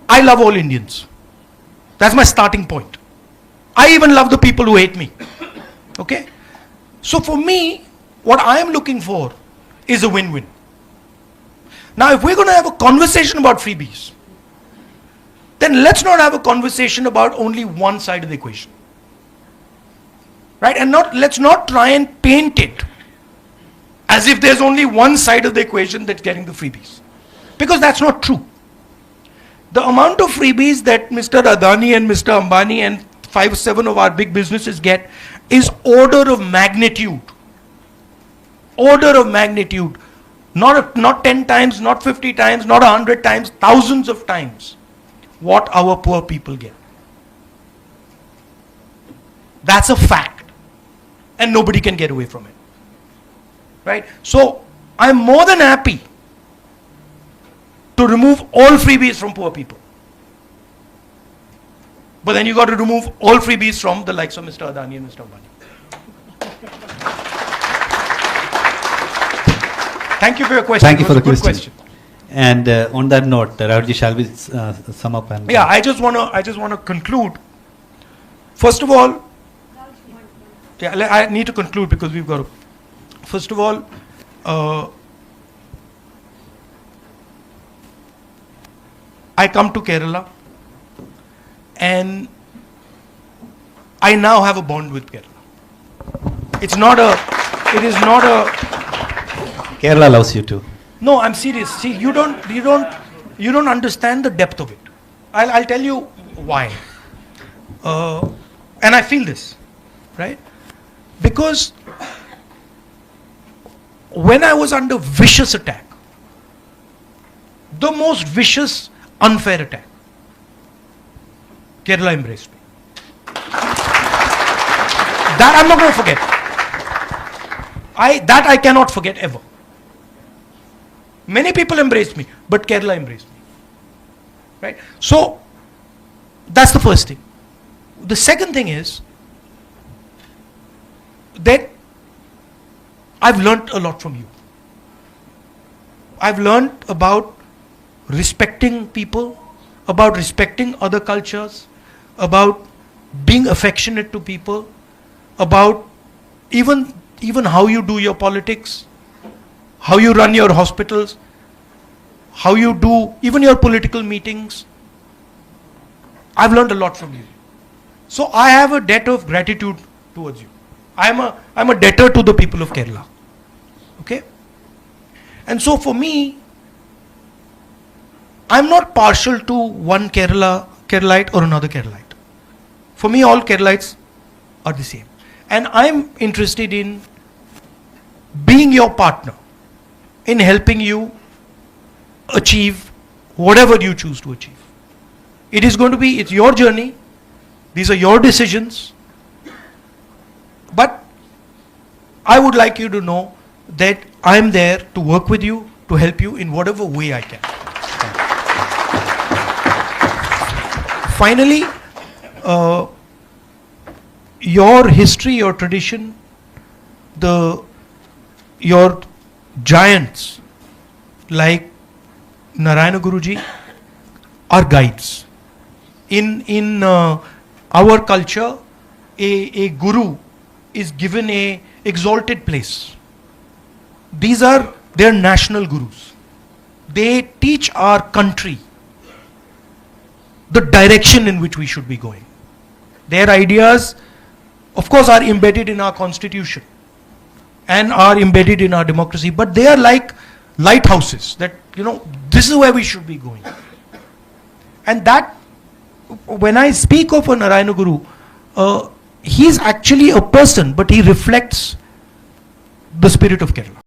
Speaker 1: I love all Indians. That's my starting point. I even love the people who hate me. Okay? So for me, what I am looking for is a win-win. Now, if we're going to have a conversation about freebies, then let's not have a conversation about only one side of the equation. Right? And let's not try and paint it as if there's only one side of the equation that's getting the freebies. Because that's not true. The amount of freebies that Mr. Adani and Mr. Ambani and 5-7 of our big businesses get is order of magnitude. Order of magnitude. Not 10 times, not 50 times, not 100 times, thousands of times what our poor people get. That's a fact. And nobody can get away from it. Right? So, I'm more than happy to remove all freebies from poor people. But then you got to remove all freebies from the likes of Mr. Adani and Mr. Ambani. Thank you for your question.
Speaker 2: Thank you for the
Speaker 1: question.
Speaker 2: question. And on that note, Rahulji, shall we sum up? And
Speaker 1: I just want to conclude. First of all, I need to conclude because we've got to. First of all, I come to Kerala, and I now have a bond with Kerala. It is not a.
Speaker 2: Kerala loves you too.
Speaker 1: No, I'm serious. See, you don't understand the depth of it. I'll tell you why. And I feel this, right? Because when I was under vicious attack, the most vicious, unfair attack, Kerala embraced me. That I'm not going to forget. That I cannot forget ever. Many people embraced me, but Kerala embraced me. Right? So, that's the first thing. The second thing is that I've learnt a lot from you. I've learnt about respecting people, about respecting other cultures, about being affectionate to people, about even how you do your politics, how you run your hospitals, how you do even your political meetings. I've learned a lot from you. So I have a debt of gratitude towards you. I'm a debtor to the people of Kerala. Okay? And so for me, I'm not partial to one Keralite or another Keralite. For me, all Keralites are the same. And I'm interested in being your partner, in helping you achieve whatever you choose to achieve. It's your journey. These are your decisions. But I would like you to know that I'm there to work with you, to help you in whatever way I can. Finally, your history, your tradition, your giants like Narayana Guruji are guides. In our culture, a guru is given a exalted place. They're national gurus. They teach our country the direction in which we should be going. Their ideas, of course, are embedded in our constitution and are embedded in our democracy, but they are like lighthouses that, this is where we should be going. And that, when I speak of a Narayana Guru, he's actually a person, but he reflects the spirit of Kerala.